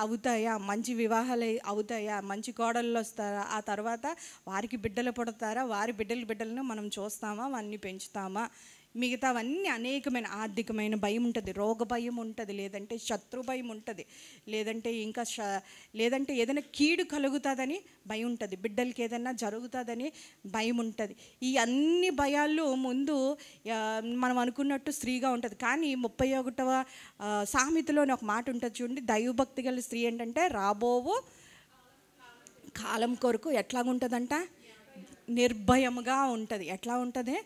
S2: అవుతాయా, మంచి వివాహాలు అవుతాయా, మంచి కోడళ్ళు వస్తారా, ఆ తర్వాత వారికి బిడ్డలు పుడతారా, వారి బిడ్డలను మనం చూస్తామా, వారిని పెంచుతామా, మిగతావన్నీ అనేకమైన ఆర్థికమైన భయం ఉంటుంది, రోగ భయం ఉంటుంది, లేదంటే శత్రు భయం ఉంటుంది, లేదంటే లేదంటే ఏదైనా కీడు కలుగుతుందని భయం ఉంటుంది, బిడ్డలకి ఏదైనా జరుగుతుందని భయం ఉంటుంది. ఈ అన్ని భయాలు ముందు మనం అనుకున్నట్టు స్త్రీగా ఉంటుంది. కానీ 31వ సామెతలోని ఒక మాట ఉంటుంది చూడండి, దైవభక్తి గల స్త్రీ ఏంటంటే రాబోవు కాలం కొరకు ఎట్లాగుంటుందంట, నిర్భయముగా ఉంటుంది. ఎట్లా ఉంటుంది?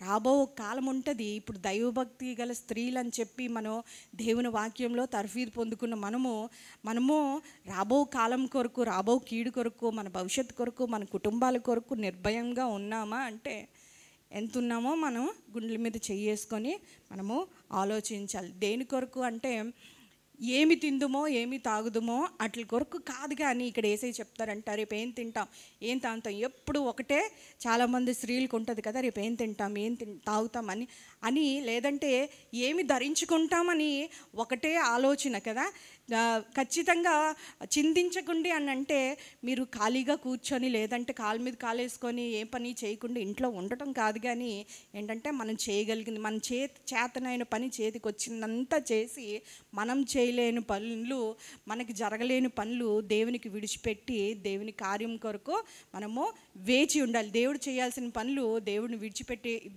S2: రాబో కాలం ఉంటుంది. ఇప్పుడు దైవభక్తి గల స్త్రీలు అని చెప్పి మనం దేవుని వాక్యంలో తర్ఫీదు పొందుకున్న మనము రాబో కాలం కొరకు, రాబో కీడు కొరకు, మన భవిష్యత్తు కొరకు, మన కుటుంబాల కొరకు నిర్భయంగా ఉన్నామా అంటే ఎంత ఉన్నామో మనం గుండెల మీద చెయ్యేసుకొని మనము ఆలోచించాలి. దేని కొరకు అంటే ఏమి తిందుమో ఏమి తాగుదుమో అట్ల కొరకు కాదు. కానీ ఇక్కడ యేసయ్య చెప్తారంట, రేపు ఏం తింటాం ఏం తాగుతాం, ఎప్పుడు ఒకటే చాలామంది స్త్రీలకు ఉంటుంది కదా, రేపు ఏం తింటాం ఏం తాగుతామని అని, లేదంటే ఏమి ధరించుకుంటామని ఒకటే ఆలోచన కదా. ఖచ్చితంగా చింతించకండి అని అంటే మీరు ఖాళీగా కూర్చొని లేదంటే కాలు మీద కాలేసుకొని ఏ పని చేయకుండా ఇంట్లో ఉండటం కాదు. కానీ ఏంటంటే మనం చేయగలిగింది, మన చేతనైన పని చేతికి వచ్చిందంతా చేసి, మనం చేయలేని పనులు, మనకి జరగలేని పనులు దేవునికి విడిచిపెట్టి దేవుని కార్యం కొరకు మనము వేచి ఉండాలి. దేవుడు చేయాల్సిన పనులు దేవుడిని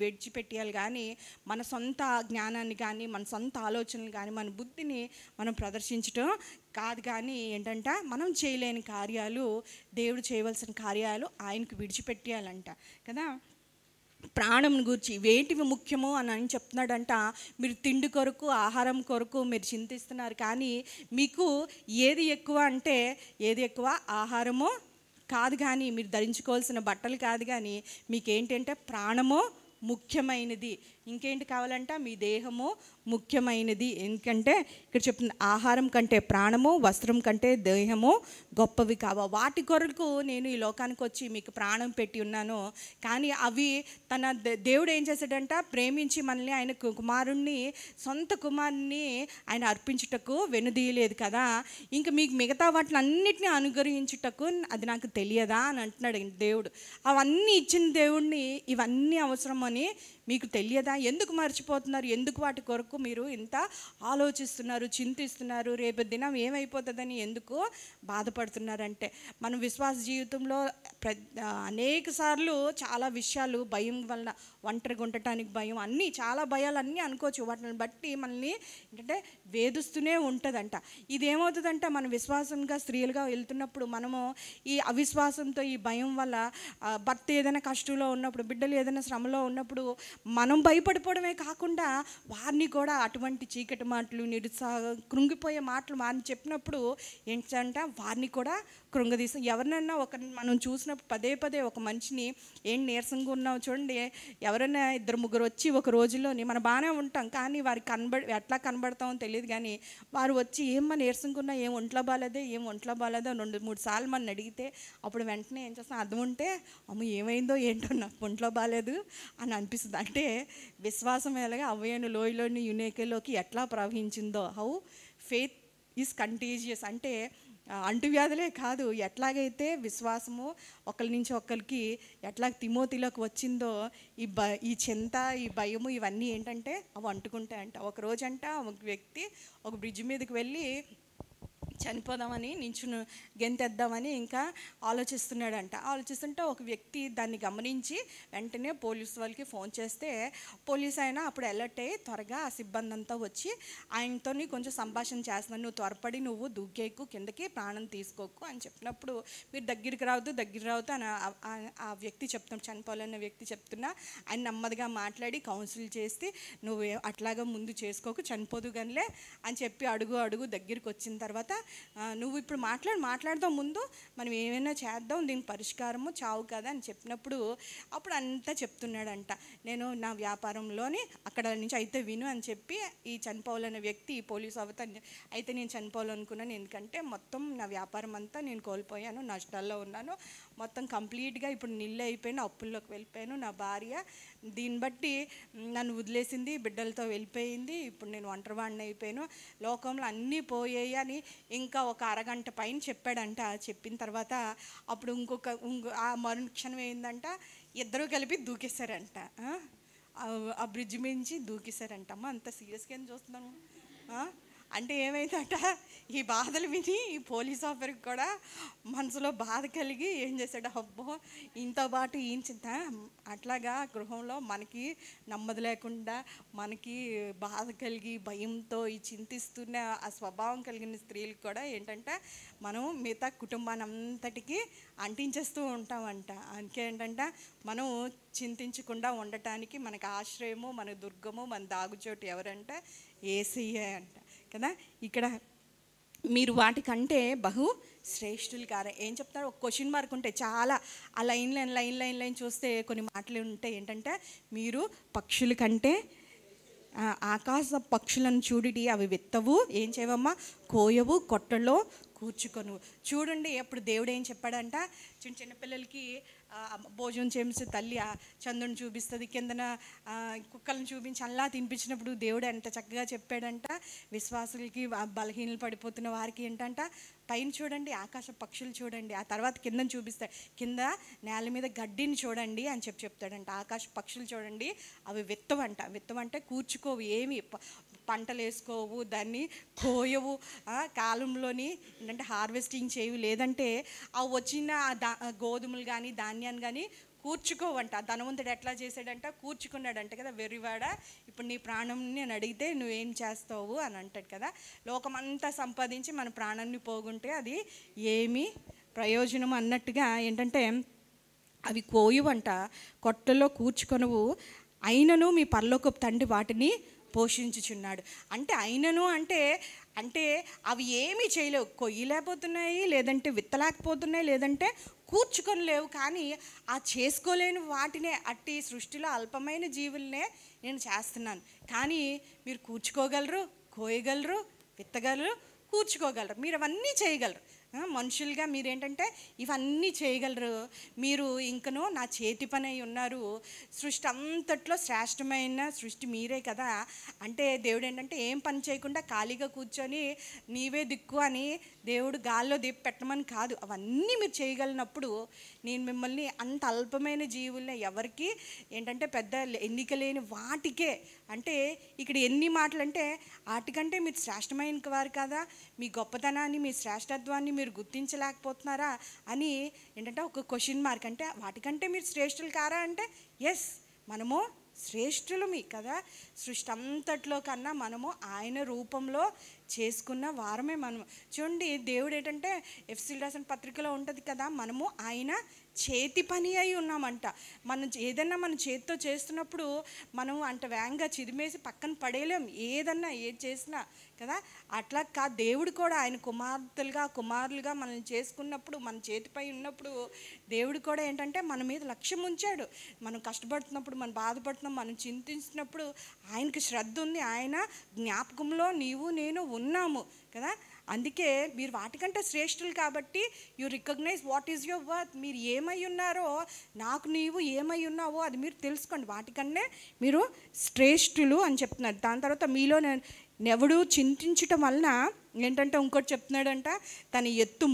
S2: విడిచిపెట్టేయాలి. కానీ మన సొంత జ్ఞానాన్ని కానీ మన సొంత ఆలోచనలు కానీ మన బుద్ధిని మనం ప్రదర్శించడం కాదు. కానీ ఏంటంటే మనం చేయలేని కార్యాలు, దేవుడు చేయవలసిన కార్యాలు ఆయనకు విడిచిపెట్టేయాలంట కదా. ప్రాణం గురించి వేటివి ముఖ్యమో అని చెప్తున్నాడంట. మీరు తిండి కొరకు, ఆహారం కొరకు మీరు చింతిస్తున్నారు. కానీ మీకు ఏది ఎక్కువ అంటే ఏది ఎక్కువ? ఆహారమో కాదు, కానీ మీరు ధరించుకోవాల్సిన బట్టలు కాదు, కానీ మీకేంటంటే ప్రాణమో ముఖ్యమైనది. ఇంకేంటి కావాలంట? మీ దేహము ముఖ్యమైనది. ఎందుకంటే ఇక్కడ చెప్తుంది, ఆహారం కంటే ప్రాణము, వస్త్రం కంటే దేహము గొప్పవి కావా. వాటి కొరకు నేను ఈ లోకానికి వచ్చి మీకు ప్రాణం పెట్టి ఉన్నాను. కానీ అవి తన దేవుడు ఏం చేశాడంట? ప్రేమించి మనల్ని ఆయన కుమారుణ్ణి, సొంత కుమారుణ్ణి ఆయన అర్పించుటకు వెనుదీయలేదు కదా. ఇంకా మీకు మిగతా వాటిని అన్నిటిని అనుగ్రహించుటకు అది నాకు తెలియదా అని అంటున్నాడు దేవుడు. అవన్నీ ఇచ్చిన దేవుడిని ఇవన్నీ అవసరమని మీకు తెలియదా? ఎందుకు మర్చిపోతున్నారు? ఎందుకు వాటి కొరకు మీరు ఇంత ఆలోచిస్తున్నారు, చింతిస్తున్నారు? రేపు దినం ఏమైపోతుందని ఎందుకు బాధపడుతున్నారంటే, మన విశ్వాస జీవితంలో అనేక సార్లు చాలా విషయాలు భయం వలన, ఒంటరిగా ఉండటానికి భయం, అన్నీ చాలా భయాలు అన్నీ అనుకోవచ్చు. వాటిని బట్టి మనల్ని ఏంటంటే వేధిస్తూనే ఉంటుందంట. ఇదేమవుతుందంట, మన విశ్వాసంగా స్త్రీలుగా వెళ్తున్నప్పుడు మనము ఈ అవిశ్వాసంతో, ఈ భయం వల్ల భర్త ఏదైనా కష్టంలో ఉన్నప్పుడు, బిడ్డలు ఏదైనా శ్రమలో ఉన్నప్పుడు మనం భయపడిపోవడమే కాకుండా వారిని కూడా అటువంటి చీకటి మాటలు, కృంగిపోయే మాటలు వారిని చెప్పినప్పుడు ఏంటంటే వారిని కూడా కృంగదీస్తాం. ఎవరినైనా మనం చూసినప్పుడు పదే పదే ఒక మనిషిని ఏం నీరసంగా ఉన్నావు చూడండి, ఎవరైనా ఇద్దరు ముగ్గురు వచ్చి ఒక రోజులోని మనం బాగానే ఉంటాం, కానీ వారికి ఎట్లా కనబడతామో తెలియదు. కానీ వారు వచ్చి ఏమన్నా నీరసంగా ఉన్నా, ఏం ఒంట్లో బాగాలేదే 2-3 సార్లు మనం అడిగితే అప్పుడు వెంటనే ఏం చేస్తాం, అర్థం ఉంటే అమ్మ ఏమైందో ఏంటో నాకు ఒంట్లో బాగాలేదు అని అనిపిస్తుంది. అంటే విశ్వాసం ఎలాగా అవ్వయను లోయలోని యునేకేలోకి ఎట్లా ప్రవహించిందో, హౌ ఫెయిత్ ఈజ్ కంటేజియస్. అంటే అంటువ్యాధులే కాదు, ఎట్లాగైతే విశ్వాసము ఒకరి నుంచి ఒకరికి ఎట్లా తిమోతిలోకి వచ్చిందో ఈ చింత, ఈ భయము, ఇవన్నీ ఏంటంటే అవి అంటుకుంటాయంట. ఒక రోజంట ఒక వ్యక్తి ఒక బ్రిడ్జ్ మీదకి వెళ్ళి చనిపోదామని, గెంతేద్దామని ఇంకా ఆలోచిస్తుంటే ఒక వ్యక్తి దాన్ని గమనించి వెంటనే పోలీసు వాళ్ళకి ఫోన్ చేస్తే పోలీస్ ఆయన అప్పుడు అలర్ట్ అయ్యి త్వరగా ఆ సిబ్బంది అంతా వచ్చి ఆయనతో కొంచెం సంభాషణ చేస్తున్నాను, నువ్వు త్వరపడి నువ్వు దూకేకు కిందకి, ప్రాణం తీసుకోకు అని చెప్పినప్పుడు మీరు దగ్గరికి రావద్దు అని ఆ వ్యక్తి చెప్తున్నాడు, చనిపోవాలన్న వ్యక్తి చెప్తున్నా. ఆయన నెమ్మదిగా మాట్లాడి కౌన్సిల్ చేసి నువ్వు అట్లాగా ముందు చేసుకోకు, చనిపోదు కానిలే అని చెప్పి అడుగు దగ్గరికి వచ్చిన తర్వాత నువ్వు ఇప్పుడు మాట్లాడదాం, ముందు మనం ఏమైనా చేద్దాం, దీనికి పరిష్కారము చావు కదా అని చెప్పినప్పుడు అప్పుడు అంతా చెప్తున్నాడంట. నేను నా వ్యాపారంలోని అక్కడ నుంచి అయితే విను అని చెప్పి ఈ చనిపోవాలనే వ్యక్తి పోలీసు అయితే నేను చనిపోవాలనుకున్నాను, ఎందుకంటే మొత్తం నా వ్యాపారం అంతా నేను కోల్పోయాను, నష్టాల్లో ఉన్నాను, మొత్తం కంప్లీట్గా ఇప్పుడు నిల్లు అయిపోయాను, అప్పుల్లోకి వెళ్ళిపోయాను, నా భార్య దీన్ని బట్టి నన్ను వదిలేసింది, బిడ్డలతో వెళ్ళిపోయింది, ఇప్పుడు నేను ఒంటరివాడిని అయిపోయాను, లోకంలో అన్నీ పోయాయి అని ఇంకా ఒక అరగంట పైన చెప్పాడంట. చెప్పిన తర్వాత అప్పుడు ఆ మరుక్షణం ఏందంట, ఇద్దరూ కలిపి దూకేశారంట, ఆ బ్రిడ్జ్ మించి దూకేశారంట. అమ్మ అంత సీరియస్గా ఏం చూస్తున్నాను. అంటే ఏమైందట, ఈ బాధలు విని ఈ పోలీస్ ఆఫీసర్కి కూడా మనసులో బాధ కలిగి ఏం చేశాడు, అబ్బో ఇంత పాటు ఈయన చింత. అట్లాగా గృహంలో మనకి నెమ్మది లేకుండా, మనకి బాధ కలిగి భయంతో ఈ చింతిస్తున్న ఆ స్వభావం కలిగిన స్త్రీలకు కూడా ఏంటంటే మనం మిగతా కుటుంబాన్ని అంతటికీ అంటించేస్తూ ఉంటామంట. అందుకే ఏంటంటే మనం చింతించకుండా ఉండటానికి మనకు ఆశ్రయము, మన దుర్గము, మన దాగుచోటు ఎవరంటే యేసయ్యే అంట కదా. ఇక్కడ మీరు వాటికంటే బహు శ్రేష్ఠులు కారా. ఏం చెప్తారు, ఒక క్వశ్చన్ మార్క్ ఉంటే చాలా ఆ లైన్ చూస్తే కొన్ని మాటలు ఉంటాయి. ఏంటంటే మీరు పక్షుల కంటే ఆకాశ పక్షులను చూడిటి, అవి విత్తవు, ఏం చేయవమ్మా, కోయవు, కొట్టలో కూర్చుకొను. చూడండి అప్పుడు దేవుడు ఏం చెప్పాడంట, చిన్న పిల్లలకి భోజనం చేసి తల్లి చంద్రుని చూపిస్తుంది, కిందన కుక్కలను చూపించి అలా తినిపించినప్పుడు దేవుడు ఎంత చక్కగా చెప్పాడంట. విశ్వాసులకి బలహీనలు పడిపోతున్న వారికి ఏంటంట, పైన చూడండి ఆకాశ పక్షులు చూడండి, ఆ తర్వాత కిందని చూపిస్తాడు, కింద నేల మీద గడ్డిని చూడండి అని చెప్తాడంట. ఆకాశ పక్షులు చూడండి, అవి విత్తవంటే కూర్చుకోవు, ఏమి పంటలు వేసుకోవు, దాన్ని కోయవు, కాలంలోని ఏంటంటే హార్వెస్టింగ్ చేయవు, లేదంటే ఆ వచ్చిన గోధుమలు కానీ ధాన్యాన్ని కానీ కూర్చుకోవంట. ధనవంతుడు ఎట్లా చేశాడంట, కూర్చుకున్నాడంట కదా. వెర్రివాడ, ఇప్పుడు నీ ప్రాణం నేను అడిగితే నువ్వేం చేస్తావు అని అంటాడు కదా. లోకమంతా సంపాదించి మన ప్రాణాన్ని పోగుంటే అది ఏమీ ప్రయోజనం అన్నట్టుగా ఏంటంటే అవి కోయువంట, కొట్టలో కూర్చుకొనువు, అయినను మీ పరలోకపు తండ్రి వాటిని పోషించుచున్నాడు. అంటే అయినను అంటే అవి ఏమీ చేయలేవు, కొయ్యలేకపోతున్నాయి, లేదంటే విత్తలేకపోతున్నాయి, లేదంటే కూర్చుకొని లేవు. కానీ ఆ చేసుకోలేని వాటినే, అట్టి సృష్టిలో అల్పమైన జీవులనే నేను చేస్తున్నాను. కానీ మీరు కూర్చుకోగలరు, కోయగలరు, విత్తగలరు, కూర్చుకోగలరు, మీరు అవన్నీ చేయగలరు. మనుషులుగా మీరేంటంటే ఇవన్నీ చేయగలరు. మీరు ఇంకనూ నా చేతి పని అయి ఉన్నారు. సృష్టి అంతట్లో శ్రేష్టమైన సృష్టి మీరే కదా. అంటే దేవుడు ఏంటంటే ఏం పని చేయకుండా ఖాళీగా కూర్చొని నీవే దిక్కు అని దేవుడు గాల్లో దీప పెట్టమని కాదు, అవన్నీ మీరు చేయగలిగినప్పుడు నేను మిమ్మల్ని అంత అల్పమైన జీవుల్ని ఎవరికి ఏంటంటే పెద్ద ఎన్నిక లేని వాటికే, అంటే ఇక్కడ ఎన్ని మాటలు అంటే వాటికంటే మీరు శ్రేష్టమైన వారు కదా, మీ గొప్పతనాన్ని, మీ శ్రేష్టత్వాన్ని మీరు గుర్తించలేకపోతున్నారా అని ఏంటంటే ఒక క్వశ్చన్ మార్క్. అంటే వాటికంటే మీరు శ్రేష్ఠులు కారా అంటే ఎస్, మనము శ్రేష్ఠులమి కదా. సృష్టి అంతట్లో కన్నా మనము ఆయన రూపంలో చేసుకున్న వారమే మనము. చూడండి దేవుడు ఏంటంటే ఎఫ్ఎస్సీయులకు రాసిన పత్రికలో ఉంటుంది కదా, మనము ఆయన చేతి పని అయి ఉన్నామంట. మనం ఏదన్నా మన చేతితో చేస్తున్నప్పుడు మనం అంత వేగంగా చిదిమేసి పక్కన పడేయలేం, ఏదన్నా ఏది చేసినా కదా. అట్లా దేవుడు కూడా ఆయన కుమారులుగా మనల్ని చేసుకున్నప్పుడు, మన చేతిపై ఉన్నప్పుడు దేవుడు కూడా ఏంటంటే మన మీద లక్ష్యం ఉంచాడు. మనం కష్టపడుతున్నప్పుడు, మనం బాధపడుతున్నాం, మనం చింతించినప్పుడు ఆయనకి శ్రద్ధ ఉంది, ఆయన జ్ఞాపకంలో నీవు నేను ఉన్నాము కదా. అందుకే మీరు వాటికంటే శ్రేష్ఠులు కాబట్టి you recognize what is your worth. మీరు ఏమై ఉన్నారో, నాకు నీవు ఏమై ఉన్నావో అది మీరు తెలుసుకోండి, వాటికన్నా మీరు శ్రేష్ఠులు అని చెప్తున్నారు. దాని తర్వాత మీలో ఎవడు చింతించటం వలన ఏంటంటే ఇంకోటి చెప్తున్నాడంట, తన ఎత్తు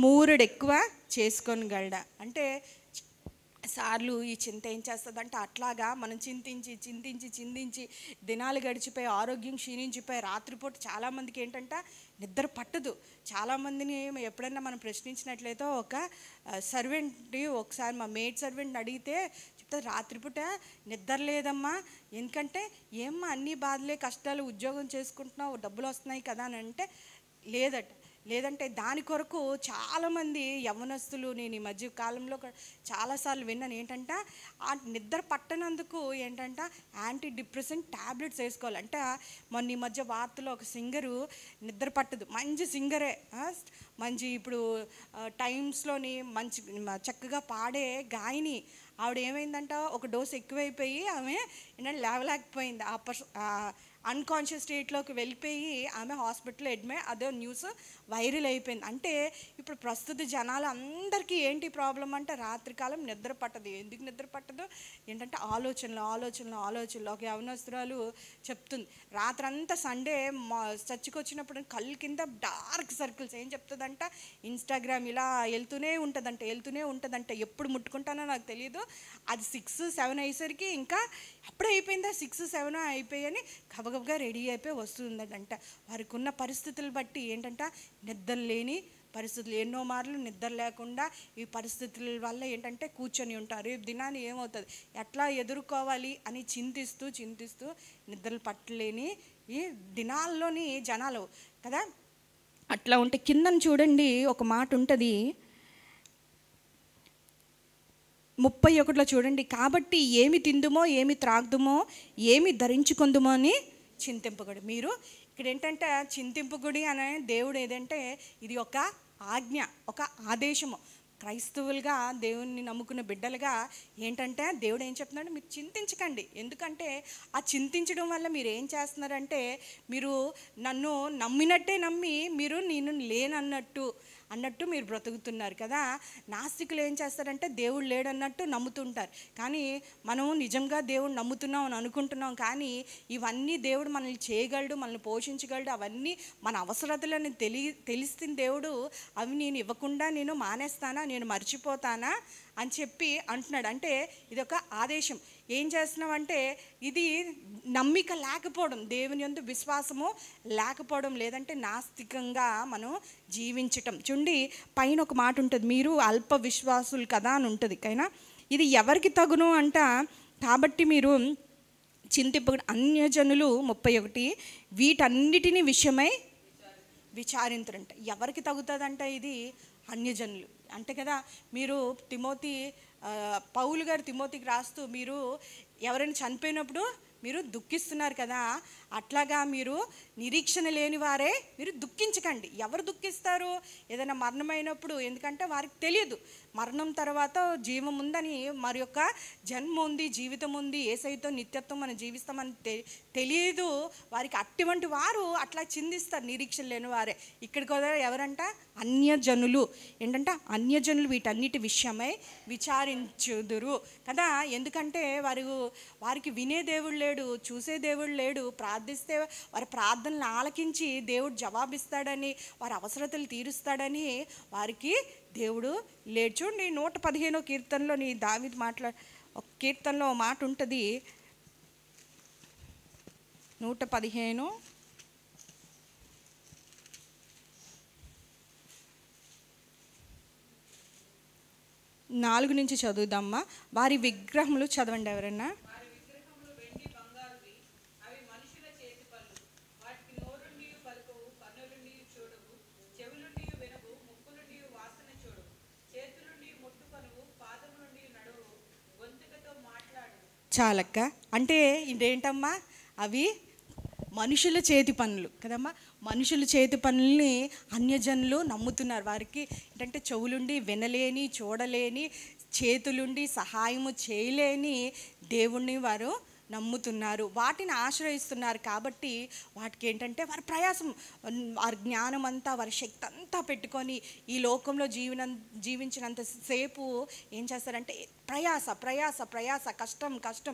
S2: మూరుడు ఎక్కువ చేసుకొనగలడ. అంటే సార్లు ఈ చింత ఏం చేస్తుందంటే అట్లాగా మనం చింతించి దినాలు గడిచిపోయి ఆరోగ్యం క్షీణించిపోయి రాత్రిపూట చాలామందికి ఏంటంటే నిద్ర పట్టదు. చాలామందిని ఎప్పుడైనా మనం ప్రశ్నించినట్లయితే ఒక సర్వెంట్ని ఒకసారి మా మేడ్ సర్వెంట్ని అడిగితే చెప్తే రాత్రిపూట నిద్ర లేదమ్మా, ఎందుకంటే ఏమ్మా అన్ని బాధలే కష్టాలు, ఉద్యోగం చేసుకుంటున్నావు, డబ్బులు వస్తున్నాయి కదా అని అంటే లేదంటే దాని కొరకు చాలామంది యవ్వనస్తులు, నేను ఈ మధ్య కాలంలో చాలాసార్లు విన్నాను ఏంటంటే ఆ నిద్ర పట్టనందుకు ఏంటంటే యాంటీ డిప్రెసెంట్ ట్యాబ్లెట్స్ వేసుకోవాలి. అంటే మొన్న ఈ మధ్య వార్తలో ఒక సింగరు నిద్ర పట్టదు, మంచి సింగరే, మంచి ఇప్పుడు టైమ్స్లోని మంచి చక్కగా పాడే గాయని, ఆవిడ ఏమైందంట ఒక డోస్ ఎక్కువైపోయి ఆమె ఏంటంటే లేవలేకపోయింది, అన్కాన్షియస్ స్టేట్లోకి వెళ్ళిపోయి ఆమె హాస్పిటల్లో అడ్మిట్, అదే న్యూస్ వైరల్ అయిపోయింది. అంటే ఇప్పుడు ప్రస్తుత జనాలు అందరికీ ఏంటి ప్రాబ్లం అంటే రాత్రికాలం నిద్ర పట్టదు. ఎందుకు నిద్ర పట్టదు ఏంటంటే ఆలోచనలు. ఒక యవనస్తురాలు చెప్తుంది, రాత్రంతా సండే చర్చికి వచ్చినప్పుడు కళ్ళు కింద డార్క్ సర్కిల్స్. ఏం చెప్తుందంట, ఇన్స్టాగ్రామ్ ఇలా వెళ్తూనే ఉంటుందంట, ఎప్పుడు ముట్టుకుంటానో నాకు తెలియదు, అది 6-7 అయ్యేసరికి ఇంకా అప్పుడే అయిపోయిందా 6-7 అయిపోయాయని గబగబగా రెడీ అయిపోయి వస్తుందంట. వారికి ఉన్న పరిస్థితులు బట్టి ఏంటంట, నిద్ర లేని పరిస్థితులు, ఎన్నో మార్లు నిద్ర లేకుండా ఈ పరిస్థితుల వల్ల ఏంటంటే కూర్చొని ఉంటారు. రేపు దినాన్ని ఏమవుతుంది, ఎట్లా ఎదుర్కోవాలి అని చింతిస్తూ నిద్రలు పట్టలేని ఈ దినాల్లోని జనాలు కదా. అట్లా ఉంటే కిందన చూడండి ఒక మాట ఉంటుంది 31లో చూడండి, కాబట్టి ఏమి తిందుమో ఏమి త్రాగుదుమో ఏమి ధరించుకుందుమో అని చింతింపకూడదు. మీరు ఇక్కడ ఏంటంటే చింతింపకూడి అనే దేవుడు ఏదంటే ఇది ఒక ఆజ్ఞ, ఒక ఆదేశము. క్రైస్తవులుగా దేవుణ్ణి నమ్ముకున్న బిడ్డలుగా ఏంటంటే దేవుడు ఏం చెప్తున్నాడు, మీరు చింతించకండి. ఎందుకంటే ఆ చింతించడం వల్ల మీరు ఏం చేస్తున్నారంటే, మీరు నన్ను నమ్మినట్టే నమ్మి మీరు నేను లేనన్నట్టు మీరు బ్రతుకుతున్నారు కదా. నాస్తికులు ఏం చేస్తారంటే దేవుడు లేడన్నట్టు నమ్ముతుంటారు. కానీ మనం నిజంగా దేవుడు నమ్ముతున్నాం అని అనుకుంటున్నాం, కానీ ఇవన్నీ దేవుడు మనల్ని చేయగలడు, మనల్ని పోషించగలడు. అవన్నీ మన అవసరతలను తెలిసిన దేవుడు అవి నేను ఇవ్వకుండా నేను మానేస్తానా, నేను మర్చిపోతానా అని చెప్పి అంటున్నాడు. అంటే ఇది ఒక ఆదేశం. ఏం చేస్తున్నామంటే ఇది నమ్మిక లేకపోవడం, దేవుని యందు విశ్వాసము లేకపోవడం, లేదంటే నాస్తికంగా మనం జీవించటం. చూడండి పైన ఒక మాట ఉంటుంది, మీరు అల్ప విశ్వాసులు కదా అని ఉంటుంది. కైనా ఇది ఎవరికి తగును అంట, కాబట్టి మీరు చింతింప అన్యజనులు 31 వీటన్నిటిని విషయమై విచారించరంట. ఎవరికి తగుతుందంట ఇది, అన్యజనులు అంటే కదా. మీరు పౌలు గారు తిమోతికి రాస్తూ, మీరు ఎవరైనా చనిపోయినప్పుడు మీరు దుఃఖిస్తున్నారు కదా, అట్లాగా మీరు నిరీక్షణ లేని వారే మీరు దుఃఖించకండి. ఎవరు దుఃఖిస్తారు, ఏదైనా మరణమైనప్పుడు, ఎందుకంటే వారికి తెలియదు మరణం తర్వాత జీవం ఉందని, మరి యొక్క జన్మ ఉంది, జీవితం ఉంది, యేసయ్యతో నిత్యత్వం మనం జీవిస్తామని తెలియదు వారికి. అటువంటి వారు అట్లా చిందిస్తారు, నిరీక్షణ లేని వారే. ఇక్కడికి ఎవరంట, అన్యజనులు. ఏంటంటే అన్యజనులు వీటన్నిటి విషయమై విచారించుదురు కదా. ఎందుకంటే వారికి వినే దేవుడు లేడు, చూసే దేవుడు లేడు. ప్రార్థిస్తే వారి ప్రార్థనలు ఆలకించి దేవుడు జవాబిస్తాడని, వారి అవసరతలు తీరుస్తాడని వారికి దేవుడు లేడు. చూడండి 115 కీర్తనలో దావీదు ఒక కీర్తనలో మాట ఉంటుంది, 115 4 నుంచి చదువుదామ్మా. వారి విగ్రహములు చదవండి ఎవరన్నా. చాలక్క అంటే ఇదేంటమ్మా, అవి మనుషుల చేతి పనులు కదమ్మా. మనుషుల చేతి పనుల్ని అన్యజనులు నమ్ముతున్నారు. వారికి ఏంటంటే చెవులుండి వినలేని, చూడలేని, చేతులుండి సహాయము చేయలేని దేవుణ్ణి వారు నమ్ముతున్నారు, వాటిని ఆశ్రయిస్తున్నారు. కాబట్టి వాటికి ఏంటంటే వారి ప్రయాసం, వారి జ్ఞానం అంతా, వారి శక్తి అంతా పెట్టుకొని ఈ లోకంలో జీవించినంత సేపు ఏం చేస్తారంటే ప్రయాస ప్రయాస ప్రయాస, కష్టం కష్టం,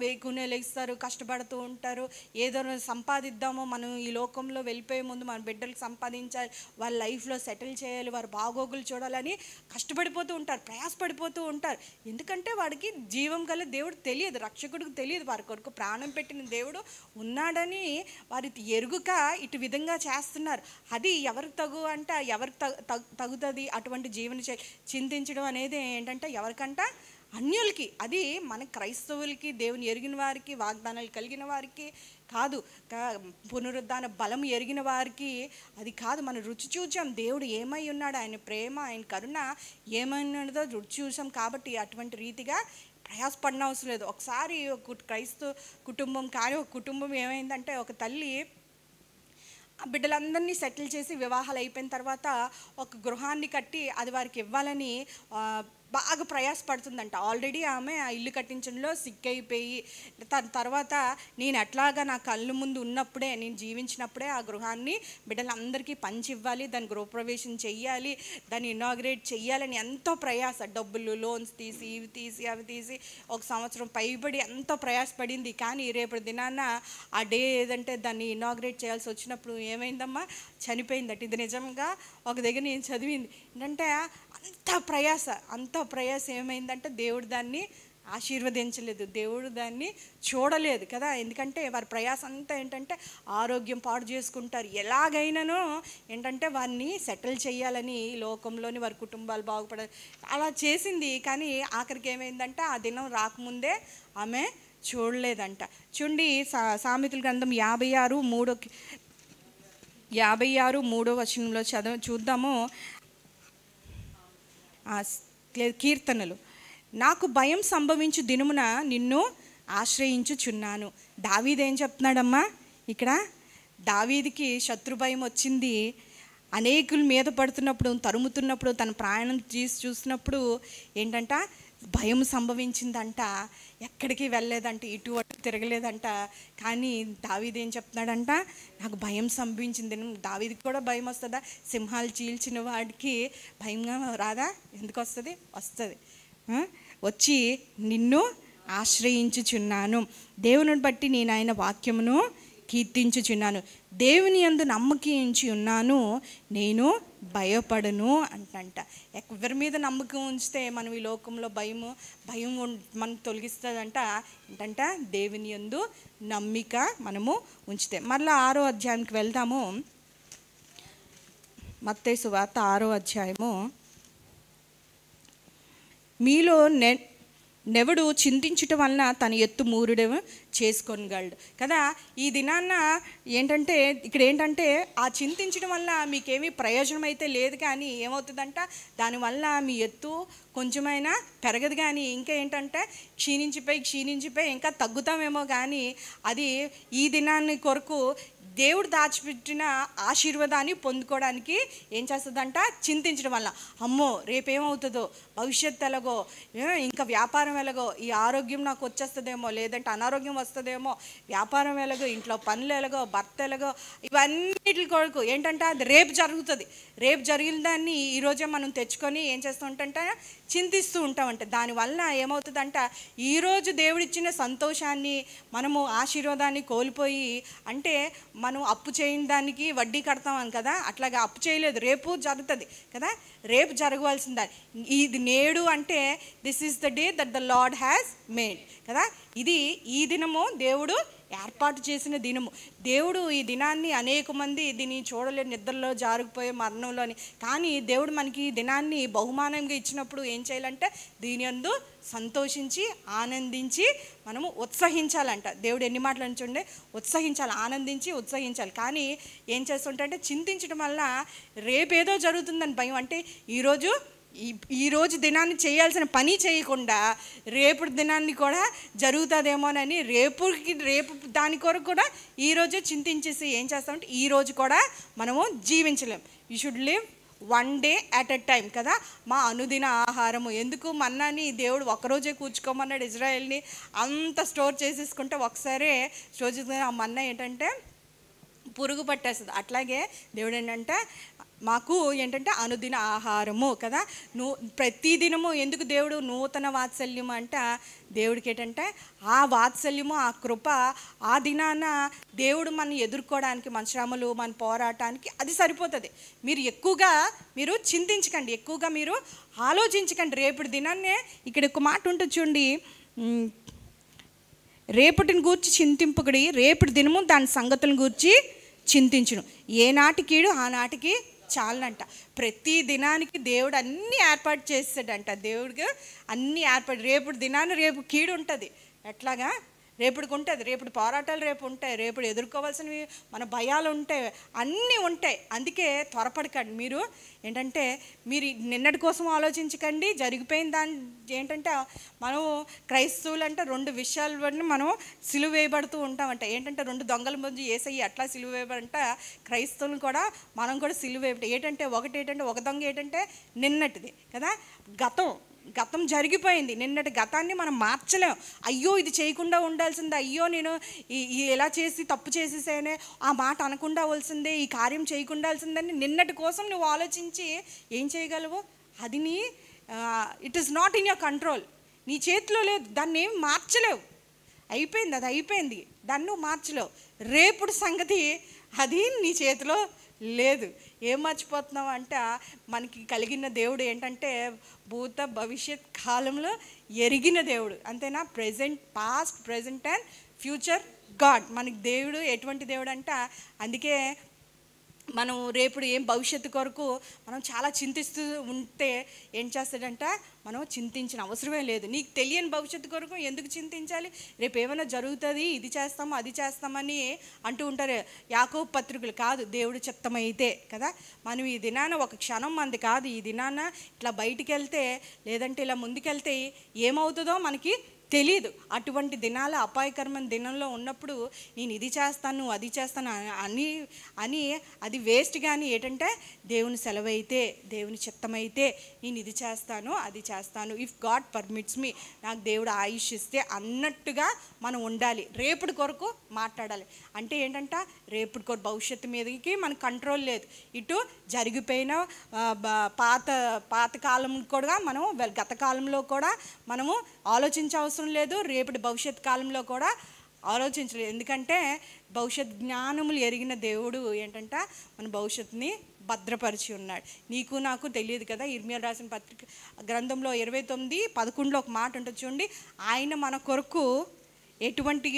S2: వేకునే లేస్తారు, కష్టపడుతూ ఉంటారు. ఏదో సంపాదిద్దామో, మనం ఈ లోకంలో వెళ్ళిపోయే ముందు మన బిడ్డలకు సంపాదించాలి, వాళ్ళ లైఫ్లో సెటిల్ చేయాలి, వారి బాగోగులు చూడాలని కష్టపడిపోతూ ఉంటారు, ప్రయాసపడిపోతూ ఉంటారు. ఎందుకంటే వాడికి జీవం గల దేవుడు తెలియదు, రక్షకుడికి తెలియదు, వారి కొరకు ప్రాణం పెట్టిన దేవుడు ఉన్నాడని వారి ఎరుగుక ఇటు విధంగా చేస్తున్నారు. అది ఎవరికి తగు అంటే ఎవరికి తగుతుంది అటువంటి జీవన చింతించడం అనేది ఏంటంటే ఎవరికంట, అన్యులకి. అది మన క్రైస్తవులకి, దేవుని ఎరిగిన వారికి, వాగ్దానాలు కలిగిన వారికి కాదు, పునరుద్ధాన బలం ఎరిగిన వారికి అది కాదు. మనం రుచి చూసాం దేవుడు ఏమై ఉన్నాడు, ఆయన ప్రేమ, ఆయన కరుణ ఏమైనదో రుచి చూసాం. కాబట్టి అటువంటి రీతిగా ప్రయాసపడిన అవసరం లేదు. ఒకసారి ఒక క్రైస్తవ కుటుంబం, కానీ ఒక కుటుంబం ఏమైందంటే, ఒక తల్లి ఆ బిడ్డలందరినీ సెటిల్ చేసి వివాహాలు అయిపోయిన తర్వాత ఒక గృహాన్ని కట్టి అది వారికి ఇవ్వాలని బాగా ప్రయాసపడుతుందంట. ఆల్రెడీ ఆమె ఆ ఇల్లు కట్టించడంలో సిక్ అయిపోయి, తర్వాత నేను ఎట్లాగా నా కళ్ళు ముందు ఉన్నప్పుడే, నేను జీవించినప్పుడే ఆ గృహాన్ని బిడ్డలందరికీ పంచి ఇవ్వాలి, దాని గృహప్రవేశం చెయ్యాలి, దాన్ని ఇనాగ్రేట్ చెయ్యాలని ఎంతో ప్రయాస, డబ్బులు లోన్స్ తీసి ఇవి తీసి అవి తీసి 1 సంవత్సరం పైబడి ఎంతో ప్రయాసపడింది. కానీ రేపటి దినాన ఆ డే ఏదంటే దాన్ని ఇనాగ్రేట్ చేయాల్సి వచ్చినప్పుడు ఏమైందమ్మా, చనిపోయిందట. ఇది నిజంగా ఒక దగ్గర నేను చదివింది. ఏంటంటే అంత ప్రయాస ఏమైందంటే దేవుడు దాన్ని ఆశీర్వదించలేదు, దేవుడు దాన్ని చూడలేదు కదా. ఎందుకంటే వారి ప్రయాస అంతా ఏంటంటే ఆరోగ్యం పాడు చేసుకుంటారు, ఎలాగైనానో ఏంటంటే వారిని సెటిల్ చేయాలని, లోకంలోని వారి కుటుంబాలు బాగుపడాలి అలా చేసింది. కానీ ఆఖరికి ఏమైందంటే ఆ దినం రాకముందే ఆమె చూడలేదంట. చూడండి సామెతల గ్రంథం 56:3 చూద్దాము. కీర్తనలు. నాకు భయం సంభవించు దినమున నిన్ను ఆశ్రయించుచున్నాను. దావీదు ఏం చెప్తున్నాడమ్మా ఇక్కడ? దావీదుకి శత్రు భయం వచ్చింది. అనేకుల మీద పడుతున్నప్పుడు, తరుముతున్నప్పుడు, తన ప్రాణం చూసినప్పుడు ఏంటంట భయం సంభవించిందంట. ఎక్కడికి వెళ్ళలేదంట, ఇటు అటు తిరగలేదంట. కానీ దావీదు ఏం చెప్తున్నాడంట? నాకు భయం సంభవించింది. దావీదుకి కూడా భయం వస్తుందా? సింహాలు చీల్చిన వాడికి భయంగా రాదా? ఎందుకు వస్తుంది? వస్తుంది. వచ్చి నిన్ను ఆశ్రయించుచున్నాను, దేవుని బట్టి నేను ఆయన వాక్యమును కీర్తించుచున్నాను, దేవుని యందు నమ్మకించి ఉన్నాను, నేను భయపడను అంటంట. ఎవరి మీద నమ్మకం ఉంచితే మనం ఈ లోకంలో భయం మనం తొలగిస్తుందంట. ఏంటంట? దేవుని యందు నమ్మిక మనము ఉంచితే. మళ్ళీ 6వ అధ్యాయానికి వెళ్దాము. మత్తయి సువార్త 6వ అధ్యాయము. మీలో నెవడు చింతించటం వలన తన ఎత్తు మూరుడు చేసుకోగలడు కదా. ఈ దినాన్న ఏంటంటే ఇక్కడ ఏంటంటే ఆ చింతించడం వల్ల మీకేమీ ప్రయోజనం అయితే లేదు, కానీ ఏమవుతుందంట దానివల్ల మీ ఎత్తు కొంచెమైనా పెరగదు. కానీ ఇంకా ఏంటంటే క్షీణించిపోయి ఇంకా తగ్గుతామేమో. కానీ అది ఈ దినాన్ని కొరకు దేవుడు దాచిపెట్టిన ఆశీర్వాదాన్ని పొందుకోవడానికి ఏం చేస్తుందంట? చింతించడం వల్ల అమ్మో రేపేమవుతుందో, భవిష్యత్తు ఎలాగో, ఇంకా వ్యాపారం ఎలాగో, ఈ ఆరోగ్యం నాకు వచ్చేస్తుందేమో, లేదంటే అనారోగ్యం వస్తుందేమో, వ్యాపారం ఎలాగో, ఇంట్లో పనులు ఎలాగో, భర్త ఎలాగో, ఇవన్నిటి కొరకు ఏంటంటే అది రేపు జరుగుతుంది. రేపు జరిగిన దాన్ని ఈరోజే మనం తెచ్చుకొని ఏం చేస్తూ ఉంటాంటే చింతిస్తూ ఉంటామంట. దానివల్ల ఏమవుతుందంట ఈరోజు దేవుడిచ్చిన సంతోషాన్ని మనము ఆశీర్వాదాన్ని కోల్పోయి, అంటే మనం అప్పు చేయని దానికి వడ్డీ కడతామని కదా, అట్లాగా అప్పు చేయలేదు, రేపు జరుగుతుంది కదా, రేపు జరగవలసిందా. ఇది నేడు అంటే this is the day that the lord has made కదా. ఇది ఈ దినము దేవుడు ఏర్పాటు చేసిన దినము. దేవుడు ఈ దినాన్ని అనేక మంది దీన్ని చూడలేని, నిద్రలో జారుకుపోయే మరణంలోని, కానీ దేవుడు మనకి ఈ దినాన్ని బహుమానంగా ఇచ్చినప్పుడు ఏం చేయాలంటే దీని యందు సంతోషించి ఆనందించి మనము ఉత్సహించాలంట. దేవుడు ఎన్ని మాటలు చూడండి, ఉత్సహించాలి, ఆనందించి ఉత్సహించాలి. కానీ ఏం చేస్తుంటే చింతించడం వల్ల రేపేదో జరుగుతుందని భయం. అంటే ఈరోజు దినాన్ని చేయాల్సిన పని చేయకుండా రేపు దినాన్ని కూడా జరుగుతుందేమోనని రేపు దాని కొరకు కూడా ఈరోజే చింతించేసి ఏం చేస్తామంటే ఈరోజు కూడా మనము జీవించలేం. You should live 1 day at a time కదా. మా అనుదిన ఆహారము ఎందుకు మన్నాని దేవుడు ఒక్కరోజే కూర్చుకోమన్నాడు ఇజ్రాయెల్ని. అంత స్టోర్ చేసేసుకుంటే ఒకసారి స్టోర్ చేసుకుని ఆ మన్నా ఏంటంటే పురుగు పట్టేస్తుంది. అట్లాగే దేవుడు ఏంటంటే మాకు ఏంటంటే అనుదిన ఆహారము కదా. ప్రతిదినము ఎందుకు దేవుడు నూతన వాత్సల్యము అంటే దేవుడికి ఏంటంటే ఆ వాత్సల్యము, ఆ కృప ఆ దినాన దేవుడు మనం ఎదుర్కోవడానికి, మన శ్రమలు, మన పోరాటానికి అది సరిపోతుంది. మీరు చింతించకండి, ఎక్కువగా మీరు ఆలోచించకండి. రేపటి దినాన్నే ఇక్కడ ఒక మాట ఉంటుంది చూడండి, రేపటిని గూర్చి చింతింపుకడి, రేపటి దినము దాని సంగతులను గూర్చి చింతించును, ఏ నాటి కీడు ఆ నాటికి చాలనంట. ప్రతి దినానికి దేవుడు అన్నీ ఏర్పాటు చేస్తాడంట. దేవుడికి అన్నీ ఏర్పాటు. రేపు దినాన్ని రేపు కీడు ఉంటుంది, ఎట్లాగా రేపుడికి ఉంటుంది, రేపుడు పోరాటాలు రేపు ఉంటాయి, రేపుడు ఎదుర్కోవాల్సినవి మన భయాలు ఉంటాయి, అన్నీ ఉంటాయి. అందుకే త్వరపడకండి. మీరు ఏంటంటే మీరు నిన్నటి కోసం ఆలోచించకండి. జరిగిపోయిన దాన్ని ఏంటంటే మనం క్రైస్తవులు అంటే 2 విషయాలు మనం సిలువ వేయబడుతూ ఉంటామంట. ఏంటంటే 2 దొంగల ముందు యేసయ్య అట్లా సిలువ వేయబడంట, క్రైస్తవులను కూడా మనం కూడా సిలువ వేయబడి ఏంటంటే ఒక దొంగ ఏంటంటే నిన్నటిది కదా, గతం జరిగిపోయింది. నిన్నటి గతాన్ని మనం మార్చలేం. అయ్యో ఇది చేయకుండా ఉండాల్సిందే, అయ్యో నేను ఎలా చేసి తప్పు చేసేసానే, ఆ మాట అనకుండా వలసిందే, ఈ కార్యం చేయకుండాల్సిందని నిన్నటి కోసం నువ్వు ఆలోచించి ఏం చేయగలవు? అది it is not in your control. నీ చేతిలో లేదు, దాన్ని ఏం మార్చలేవు. అయిపోయింది, అది అయిపోయింది, దాన్ని నువ్వు మార్చలేవు. రేపుడు సంగతి అది నీ చేతిలో లేదు. ఏం మర్చిపోతున్నాం అంటే మనకి కలిగిన దేవుడు ఏంటంటే భూత భవిష్యత్ కాలంలో ఎరిగిన దేవుడు, అంతేనా? Present, past, present and future God. మనకి దేవుడు ఎటువంటి దేవుడు అంట. అందుకే మనం రేపు ఏం భవిష్యత్తు కొరకు మనం చాలా చింతిస్తూ ఉంటే ఏం చేస్తాడంట, మనం చింతించిన అవసరమే లేదు. నీకు తెలియని భవిష్యత్తు కొరకు ఎందుకు చింతించాలి? రేపు ఏమైనా జరుగుతుంది, ఇది చేస్తాము అది చేస్తామని అంటూ ఉంటారు యాకోబు పత్రికలు. కాదు, దేవుడు చిత్తమైతే కదా. మనం ఈ దినాన ఒక క్షణం మంది కాదు, ఈ దినాన ఇట్లా బయటికి వెళ్తే లేదంటే ఇలా ముందుకెళ్తే ఏమవుతుందో మనకి తెలీదు. అటువంటి దినాలు అపాయకరమైన దినంలో ఉన్నప్పుడు నేను ఇది చేస్తాను అది చేస్తాను అని అది వేస్ట్. కానీ ఏంటంటే దేవుని సెలవైతే, దేవుని చిత్తమైతే నేను ఇది చేస్తాను అది చేస్తాను, ఇఫ్ గాడ్ పర్మిట్స్ మీ, నాకు దేవుడు ఆయుష్ ఇస్తే అన్నట్టుగా మనం ఉండాలి. రేపటి కొరకు మాట్లాడాలి. అంటే ఏంటంట, రేపటి కొరకు భవిష్యత్తు మీదకి మనకు కంట్రోల్ లేదు. ఇటు జరిగిపోయిన పాత కాలం కూడా మనం గత కాలంలో కూడా మనము ఆలోచించే అవసరం లేదు, రేపటి భవిష్యత్ కాలంలో కూడా ఆలోచించలేదు. ఎందుకంటే భవిష్యత్ జ్ఞానములు ఎరిగిన దేవుడు ఏంటంట మన భవిష్యత్తుని భద్రపరిచి ఉన్నాడు. నీకు నాకు తెలియదు కదా. ఇర్మియా రాసిన పత్రిక గ్రంథంలో 29:11 ఒక మాట ఉంటుంది చూడండి. ఆయన మన కొరకు ఎటువంటి,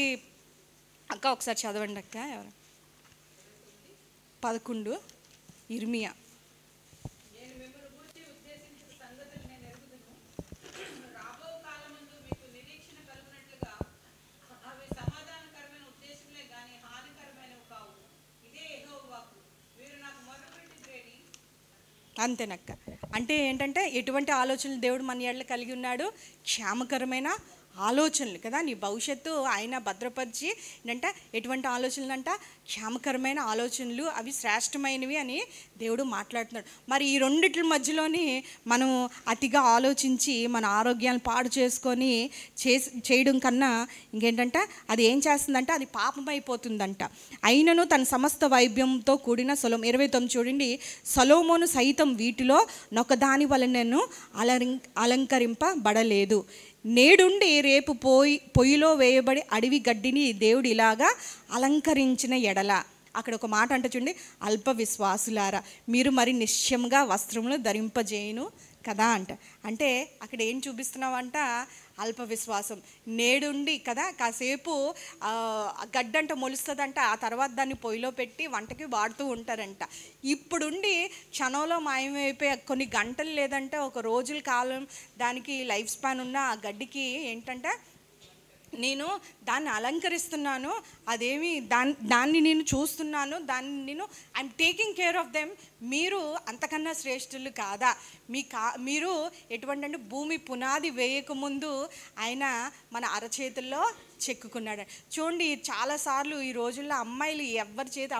S2: అక్క ఒకసారి చదవండి అక్క, ఎవరు 11 ఇర్మియా. అంతేనక్క. అంటే ఏంటంటే ఎటువంటి ఆలోచనలు దేవుడు మన ఎడల కలిగి ఉన్నాడు? క్షేమకరమైన ఆలోచనలు కదా. నీ భవిష్యత్తు ఆయన భద్రపరిచి ఏంటంటే ఎటువంటి ఆలోచనలు అంట, క్షేమకరమైన ఆలోచనలు, అవి శ్రేష్టమైనవి అని దేవుడు మాట్లాడుతున్నాడు. మరి ఈ రెండిట్ల మధ్యలోని మనం అతిగా ఆలోచించి మన ఆరోగ్యాన్ని పాడు చేసుకొని చేయడం కన్నా ఇంకేంటంటే అది ఏం చేస్తుందంటే అది పాపమైపోతుందంట. అయినను తన సమస్త వైభ్యంతో కూడిన 29 చూడండి. సొలొమోను సైతం వీటిలో నొకదాని వలనను అలంకరింపబడలేదు. నేడుండి రేపు పొయ్యిలో వేయబడి అడవి గడ్డిని దేవుడు ఇలాగా అలంకరించిన ఎడల, అక్కడ ఒక మాట అంటే చూడండి, అల్ప విశ్వాసులారా మీరు మరి నిశ్చయంగా వస్త్రములు ధరింపజేయును కదా అంట. అంటే అక్కడ ఏం చూపిస్తున్నావంట, అల్ప విశ్వాసం. నేడుండి కదా కాసేపు గడ్డంట మొలుస్తుందంట, ఆ తర్వాత దాన్ని పొయ్యిలో పెట్టి వంటకి వాడుతూ ఉంటారంట. ఇప్పుడుండి క్షణంలో మాయమైపోయి కొన్ని గంటలు లేదంటే ఒక రోజుల కాలం దానికి లైఫ్ స్పాన్ ఉన్న ఆ గడ్డికి ఏంటంటే నేను దాన్ని అలంకరిస్తున్నాను, అదేమి దాన్ని నేను చూస్తున్నాను, దాన్ని నేను I'm taking care of them. మీరు అంతకన్నా శ్రేష్ఠులు కాదా? మీరు ఎటువంటి అంటే భూమి పునాది వేయకముందు ఆయన మన అరచేతుల్లో చెక్కుకున్నాడు. చూడండి, చాలాసార్లు ఈ రోజుల్లో అమ్మాయిలు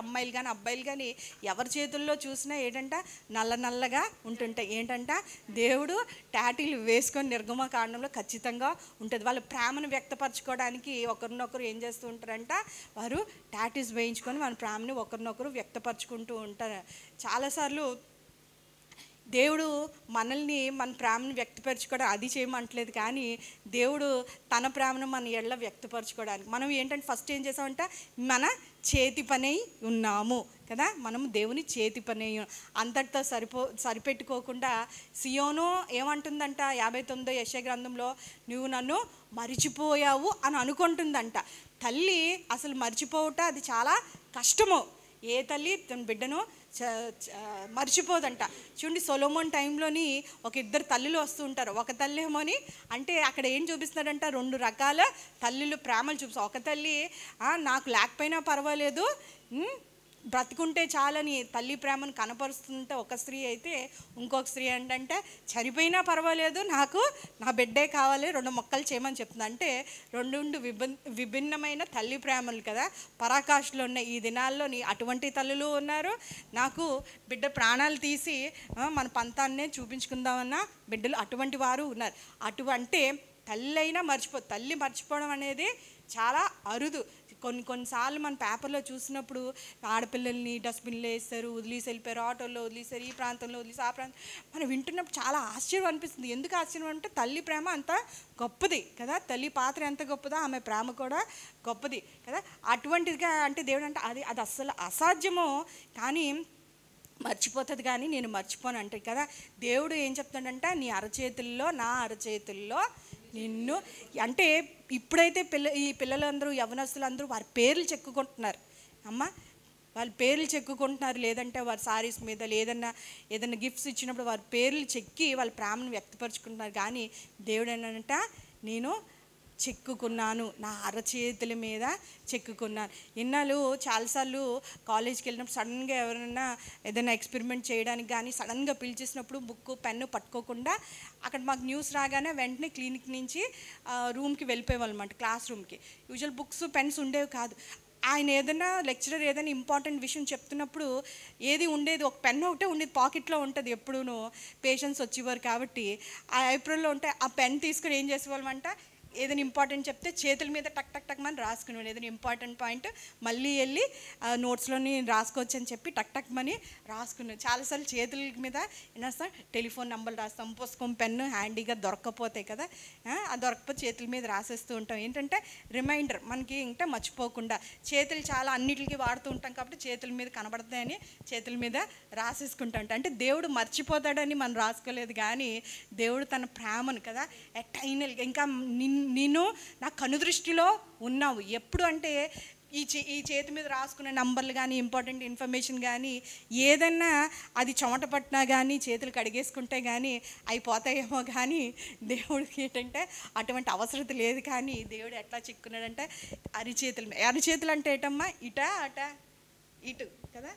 S2: అమ్మాయిలు కానీ అబ్బాయిలు కానీ ఎవరి చేతుల్లో చూసినా ఏంటంట నల్లగా ఉంటుంటాయి. ఏంటంట దేవుడు టాటీలు వేసుకొని నిర్గమకాండంలో ఖచ్చితంగా ఉంటుంది. వాళ్ళ ప్రేమను వ్యక్తపరచుకోవడానికి ఒకరినొకరు ఏం చేస్తూ ఉంటారంట, వారు టాటీస్ వేయించుకొని వాళ్ళ ప్రేమని ఒకరినొకరు వ్యక్తపరచుకుంటూ ఉంటారు. చాలాసార్లు దేవుడు మనల్ని మన ప్రేమను వ్యక్తపరచుకోవడం అది చేయమంటలేదు, కానీ దేవుడు తన ప్రేమను మన ఎడల వ్యక్తపరచుకోవడానికి మనం ఏంటంటే ఫస్ట్ ఏం చేసామంట, మన చేతి పని ఉన్నాము కదా. మనం దేవుని చేతి పని అంతటితో సరిపెట్టుకోకుండా సియోను ఏమంటుందంట 59 యెషయా గ్రంథంలో, నువ్వు నన్ను మరిచిపోయావు అని అనుకుంటుందంట. తల్లి అసలు మర్చిపోవట అది చాలా కష్టము. ఏ తల్లి తన బిడ్డను మర్చిపోదంట. చూడండి, సొలొమోన్ టైంలోని ఒక ఇద్దరు తల్లులు వస్తూ ఉంటారు. ఒక తల్లి ఏమోని అంటే అక్కడ ఏం చూపిస్తున్నాడంట, 2 రకాల తల్లులు ప్రేమలు చూపిస్తారు. ఒక తల్లి నాకు లేకపోయినా పర్వాలేదు, బ్రతుకుంటే చాలని తల్లి ప్రేమను కనపరుస్తుంటే ఒక స్త్రీ అయితే, ఇంకొక స్త్రీ ఏంటంటే చనిపోయినా పర్వాలేదు నాకు నా బిడ్డే కావాలి, 2 మొక్కలు చేయమని చెప్తుంది. అంటే 2 విభిన్నమైన తల్లి ప్రేమలు కదా పరాకాష్ఠలో ఉన్నాయి. ఈ దినాల్లోని అటువంటి తల్లులు ఉన్నారు. నాకు బిడ్డ ప్రాణాలు తీసి మన పంతాన్నే చూపించుకుందామన్న బిడ్డలు అటువంటి వారు ఉన్నారు. అంటే తల్లి మర్చిపోవడం అనేది చాలా అరుదు. కొన్నిసార్లు మన పేపర్లో చూసినప్పుడు ఆడపిల్లల్ని డస్ట్బిన్లో వేస్తారు, వదిలేసి వెళ్ళిపోయారు, ఆటోల్లో వదిలేసారు, ఈ ప్రాంతంలో వదిలేసి ఆ ప్రాంతం. మనం వింటున్నప్పుడు చాలా ఆశ్చర్యం అనిపిస్తుంది. ఎందుకు ఆశ్చర్యం అంటే తల్లి ప్రేమ అంత గొప్పది కదా. తల్లి పాత్ర ఎంత గొప్పదో ఆమె ప్రేమ కూడా గొప్పది కదా. అటువంటిదిగా అంటే దేవుడు అంటే అది అస్సలు అసాధ్యమో. కానీ మర్చిపోతుంది కానీ నేను మర్చిపోను అంటే కదా. దేవుడు ఏం చెప్తాడంట, నీ అరచేతుల్లో, నా అరచేతుల్లో నిన్ను. అంటే ఇప్పుడైతే ఈ పిల్లలందరూ, యవనస్తులందరూ వారి పేర్లు చెక్కుకుంటున్నారు అమ్మ, వాళ్ళ పేర్లు చెక్కుకుంటున్నారు. లేదంటే వారి సారీస్ మీద ఏదన్నా గిఫ్ట్స్ ఇచ్చినప్పుడు వారి పేర్లు చెక్కి వాళ్ళ ప్రేమను వ్యక్తపరుచుకుంటున్నారు. కానీ దేవుడు ఏంటంట, నేను చెక్కుకున్నాను, నా అరచేతుల మీద చెక్కుకున్నాను. ఇన్నాళ్ళు చాలాసార్లు కాలేజ్కి వెళ్ళినప్పుడు సడన్గా ఎవరైనా ఏదైనా ఎక్స్పెరిమెంట్ చేయడానికి కానీ సడన్గా పిలిచేసినప్పుడు బుక్ పెన్ను పట్టుకోకుండా అక్కడ మాకు న్యూస్ రాగానే వెంటనే క్లినిక్ నుంచి రూమ్కి వెళ్ళిపోయేవాళ్ళం అన్నమాట, క్లాస్ రూమ్కి. యూజువల్ బుక్స్ పెన్స్ ఉండేవి కాదు. ఆయన ఏదైనా లెక్చరర్ ఏదైనా ఇంపార్టెంట్ విషయం చెప్తున్నప్పుడు ఏది ఉండేది, ఒక పెన్ ఒకటే ఉండేది, పాకెట్లో ఉంటుంది ఎప్పుడూను. పేషెంట్స్ వచ్చేవారు కాబట్టి ఆ ఏప్రిల్లో ఉంటే ఆ పెన్ తీసుకుని ఏం చేసేవాళ్ళం అంట, ఏదైనా ఇంపార్టెంట్ చెప్తే చేతుల మీద టక్ టక్ టక్ మని రాసుకునేవాడు. ఏదైనా ఇంపార్టెంట్ పాయింట్ మళ్ళీ వెళ్ళి నోట్స్లోని రాసుకోవచ్చు అని చెప్పి టక్ టక్ మని రాసుకున్నాను. చాలాసార్లు చేతుల మీద ఏం రాస్తాం, టెలిఫోన్ నెంబర్లు రాస్తాం, పుస్తకం పెన్ను హ్యాండీగా దొరక్కపోతాయి కదా, ఆ దొరకపోతే చేతుల మీద రాసేస్తూ ఉంటాం. ఏంటంటే రిమైండర్ మనకి ఇంకా మర్చిపోకుండా. చేతులు చాలా అన్నిటికీ వాడుతూ ఉంటాం కాబట్టి చేతుల మీద కనబడతాయని చేతుల మీద రాసేసుకుంటా ఉంటాం. అంటే దేవుడు మర్చిపోతాడని మనం రాసుకోలేదు, కానీ దేవుడు తన ప్రేమను కదా ఎటైనల్ ఇంకా నేను నా కనుదృష్టిలో ఉన్నావు ఎప్పుడు అంటే ఈ చేతి మీద రాసుకునే నంబర్లు కానీ ఇంపార్టెంట్ ఇన్ఫర్మేషన్ కానీ ఏదన్నా అది చెమట పట్టినా కానీ చేతులు కడిగేసుకుంటే కానీ అయిపోతాయేమో, కానీ దేవుడికి ఏంటంటే అటువంటి అవసరం లేదు. కానీ దేవుడు ఎట్లా చిక్కున్నాడంటే అరిచేతులు అంటే ఏటమ్మా, అట ఇటు కదా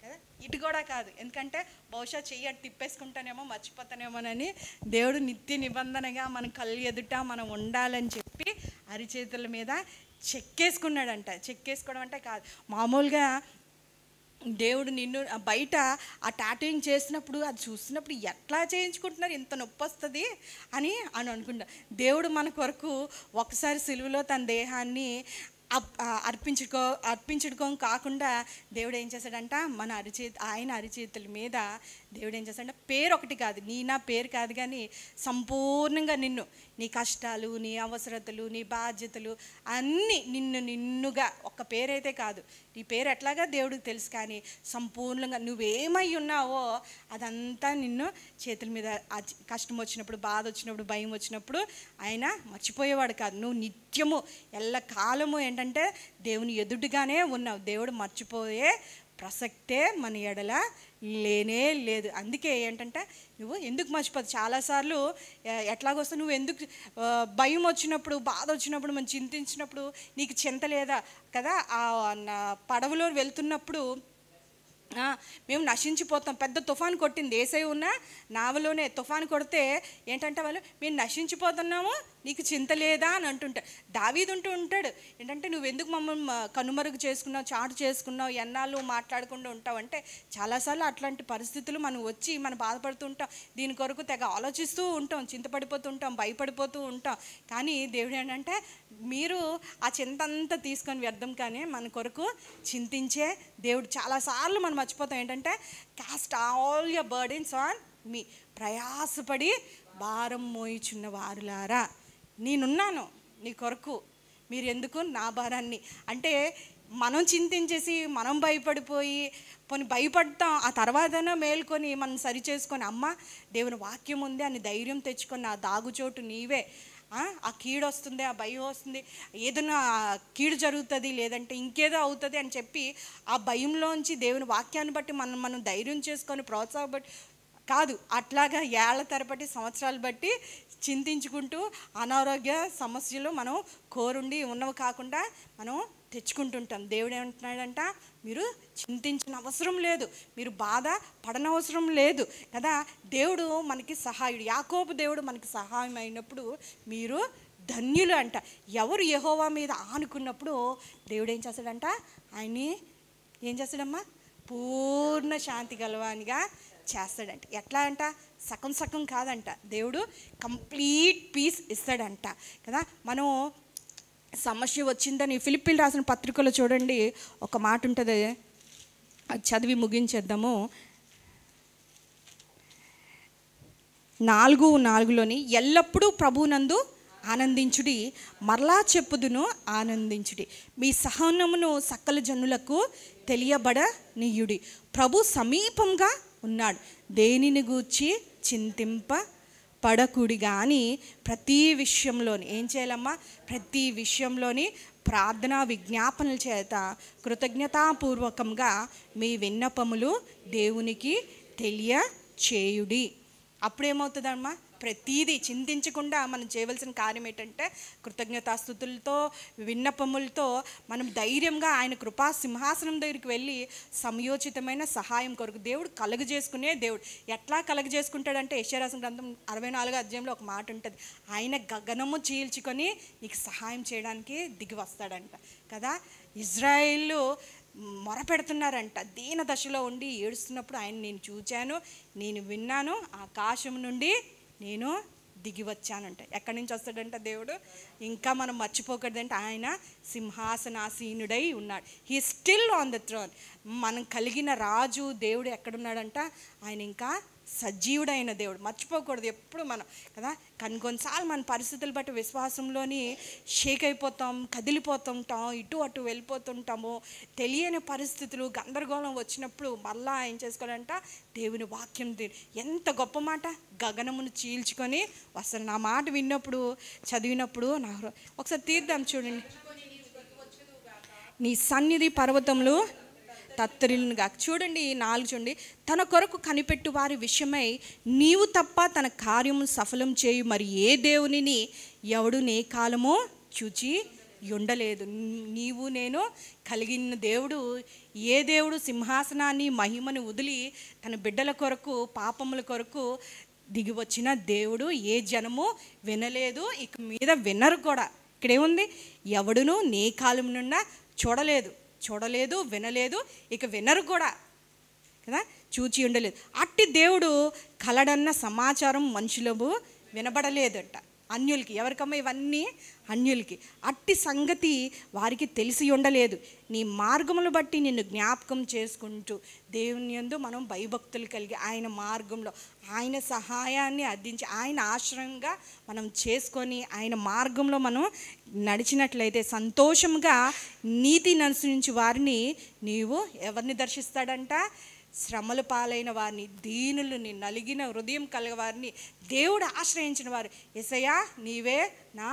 S2: కదా, ఇటు కూడా కాదు. ఎందుకంటే బహుశా చెయ్యి అటు తిప్పేసుకుంటానేమో మర్చిపోతానేమోనని దేవుడు నిత్య నిబంధనగా మన కళ్ళు ఎదుట మనం ఉండాలని చెప్పి అరిచేతుల మీద చెక్కేసుకున్నాడంట. చెక్కేసుకోవడం అంటే కాదు మామూలుగా. దేవుడు నిన్ను బయట ఆ టాటూయింగ్ చేసినప్పుడు అది చూసినప్పుడు ఎట్లా చేయించుకుంటున్నారు, ఇంత నొప్పి వస్తుంది అని అనుకుంటా. దేవుడు మన కొరకు ఒకసారి సిలువలో తన దేహాన్ని అర్పించుకోం కాకుండా దేవుడు ఏం చేశాడంట, ఆయన అరిచేతుల మీద దేవుడు ఏం చేశాడంటే పేరు ఒకటి కాదు, నా పేరు కాదు కానీ సంపూర్ణంగా నిన్ను, నీ కష్టాలు, నీ అవసరతలు, నీ బాధ్యతలు అన్నీ నిన్నుగా, ఒక్క పేరైతే కాదు, నీ పేరు ఎట్లాగా దేవుడికి తెలుసు, కానీ సంపూర్ణంగా నువ్వేమై ఉన్నావో అదంతా నిన్ను చేతుల మీద కష్టం వచ్చినప్పుడు, బాధ వచ్చినప్పుడు, భయం వచ్చినప్పుడు ఆయన మర్చిపోయేవాడు కాదు. నువ్వు నిత్యము ఎల్లకాలము ఏంటంటే దేవుని ఎదుటిగానే ఉన్నావు. దేవుడు మర్చిపోయే ప్రసక్తే మన ఎడల లేనే లేదు. అందుకే ఏంటంటే నువ్వు ఎందుకు మర్చిపోదు, చాలాసార్లు ఎట్లాగొస్తావు, నువ్వు ఎందుకు భయం వచ్చినప్పుడు, బాధ వచ్చినప్పుడు, మనం చింతించినప్పుడు నీకు చింత లేదా కదా. పడవలో వెళ్తున్నప్పుడు మేము నశించిపోతాం, పెద్ద తుఫాను కొట్టింది, ఏసై ఉన్న నావలోనే తుఫాను కొడితే ఏంటంటే వాళ్ళు మేము నశించిపోతున్నాము, నీకు చింత లేదా అని అంటుంటాడు. దావీదు ఉంటాడు ఏంటంటే నువ్వు ఎందుకు మమ్మల్ని కనుమరుగు చేసుకున్నావు, చాటు చేసుకున్నావు, ఎన్నాళ్ళు మాట్లాడకుండా ఉంటావు అంటే చాలాసార్లు అట్లాంటి పరిస్థితులు మనం వచ్చి మనం బాధపడుతూ ఉంటాం, దీని కొరకు తెగ ఆలోచిస్తూ ఉంటాం, చింతపడిపోతూ ఉంటాం, భయపడిపోతూ ఉంటాం. కానీ దేవుడు ఏంటంటే మీరు ఆ చింత అంతా తీసుకొని వ్యర్థం, కానీ మన కొరకు చింతించే దేవుడు. చాలాసార్లు మనం మర్చిపోతాం ఏంటంటే cast all your burdens on me, ప్రయాసపడి భారం మోయిచున్న వారులారా నేనున్నాను నీ కొరకు, మీరు ఎందుకు నా భారాన్ని. అంటే మనం చింతించేసి మనం భయపడిపోయి భయపడతాం, ఆ తర్వాతనే మేల్కొని మనం సరి చేసుకొని అమ్మ దేవుని వాక్యం ఉంది అని ధైర్యం తెచ్చుకొని, ఆ దాగుచోటు నీవే, ఆ కీడు వస్తుంది, ఆ భయం వస్తుంది, ఏదైనా కీడు జరుగుతుంది లేదంటే ఇంకేదో అవుతుంది అని చెప్పి ఆ భయంలోంచి దేవుని వాక్యాన్ని బట్టి మనం ధైర్యం చేసుకొని ప్రోత్సాహపడి కాదు, అట్లాగా ఏళ్ల తరబట్టి సంవత్సరాలు బట్టి చింతించుకుంటూ అనారోగ్య సమస్యలు మనం కోరుండి ఉన్నవి కాకుండా మనం తెచ్చుకుంటుంటాం. దేవుడు ఏమంటున్నాడంట, మీరు చింతించిన అవసరం లేదు, మీరు బాధ పడనవసరం లేదు కదా. దేవుడు మనకి సహాయుడు, యాకోబు దేవుడు మనకి సహాయం అయినప్పుడు మీరు ధన్యులు అంట. ఎవరు యెహోవా మీద ఆనుకున్నప్పుడు దేవుడు ఏం చేస్తాడంట, ఆయన్ని ఏం చేస్తాడమ్మా, పూర్ణ శాంతి గలవానిగా చేస్తాడంట. ఎట్లా అంట, సగం సగం కాదంట, దేవుడు కంప్లీట్ పీస్ ఇస్తాడంట కదా. మనం సమస్య వచ్చిందని ఫిలిప్పీలు రాసిన పత్రికలో చూడండి ఒక మాట ఉంటుంది, అది చదివి ముగించేద్దాము. 4:4 ఎల్లప్పుడూ ప్రభువునందు ఆనందించుడి, మరలా చెప్పుదును ఆనందించుడి. మీ సహనమును సకల జనులకు తెలియబడనీయుడి. ప్రభు సమీపంగా ఉన్నాడు, దేనిని గూర్చి చింతింపబడకుడి. కానీ ప్రతి విషయంలోని ఏం చేయాలమ్మా? ప్రతి విషయంలోని ప్రార్థనా విజ్ఞాపనల చేత కృతజ్ఞతాపూర్వకంగా మీ విన్నపములు దేవునికి తెలియచేయుడి. అప్పుడేమవుతుందమ్మా? ప్రతీదీ చింతించకుండా మనం చేయవలసిన కార్యం ఏంటంటే కృతజ్ఞతాస్తుతులతో విన్నపములతో మనం ధైర్యంగా ఆయన కృపా సింహాసనం దగ్గరికి వెళ్ళి సమయోచితమైన సహాయం కొరకు దేవుడు కలుగజేసుకునే దేవుడు. ఎట్లా కలుగజేసుకుంటాడంటే యెషయా రాసిన గ్రంథం 64వ అధ్యాయంలో ఒక మాట ఉంటుంది, ఆయన గగనము చీల్చుకొని నీకు సహాయం చేయడానికి దిగి వస్తాడంట కదా. ఇజ్రాయేలు మొరపెడుతున్నారంట, దీన దశలో ఉండి ఏడుస్తున్నప్పుడు ఆయన నేను చూచాను, నేను విన్నాను, ఆకాశం నుండి నేను దిగి వచ్చానంట. ఎక్కడి నుంచి వస్తాడంట దేవుడు? ఇంకా మనం మర్చిపోకూడదంటే ఆయన సింహాసనాసీనుడై ఉన్నాడు. He still on the throne. మనం కలిగిన రాజు దేవుడు ఎక్కడున్నాడంట? ఆయన ఇంకా సజీవుడైన దేవుడు. మర్చిపోకూడదు ఎప్పుడు మనం కదా. కొన్నిసార్లు మన పరిస్థితులు బట్టి విశ్వాసంలోని షేక్ అయిపోతాం, కదిలిపోతుంటాం, ఇటు అటు వెళ్ళిపోతుంటాము. తెలియని పరిస్థితులు గందరగోళం వచ్చినప్పుడు మళ్ళా ఏం చేసుకోవాలంట? దేవుని వాక్యం. ఎంత గొప్ప మాట! గగనమును చీల్చుకొని అసలు నా మాట విన్నప్పుడు చదివినప్పుడు నా ఒకసారి తీద్దాం చూడండి. నీ సన్నిధి పర్వతములు తత్తరిల్లునుగా. చూడండి 4 చూడండి. తన కొరకు కనిపెట్టు వారి విషయమై నీవు తప్ప తన కార్యము సఫలం చేయు మరి ఏ దేవునిని ఎవడు నే కాలమో చూచి ఉండలేదు. నీవు నేను కలిగిన దేవుడు ఏ దేవుడు సింహాసనాన్ని మహిమను వదిలి తన బిడ్డల కొరకు పాపముల కొరకు దిగి వచ్చిన దేవుడు ఏ జనము వినలేదు, ఇక మీద వినరు కూడా. ఇక్కడేముంది? ఎవడును నే కాలం నుండా చూడలేదు, వినలేదు, ఇక వినరు కూడా కదా, చూచి ఉండలేదు. అట్టి దేవుడు కలడన్న సమాచారం మనుషులకు వినబడలేదంట. అన్యులకి. ఎవరికమ్మా ఇవన్నీ? అన్యులకి. అట్టి సంగతి వారికి తెలిసి ఉండలేదు. నీ మార్గములు బట్టి నిన్ను జ్ఞాపకం చేసుకుంటూ దేవుని యందు మనం భయభక్తులు కలిగి ఆయన మార్గంలో ఆయన సహాయాన్ని అందించి ఆయన ఆశ్రయంగా మనం చేసుకొని ఆయన మార్గంలో మనం నడిచినట్లయితే సంతోషంగా నీతిని అనుసరించి వారిని నీవు ఎవరిని దర్శిస్తాడంట? శ్రమల పాలైన వారిని, దీనులని, నలిగిన హృదయం కలగవారిని, దేవుడు ఆశ్రయించిన వారు. యేసయ్యా నీవే నా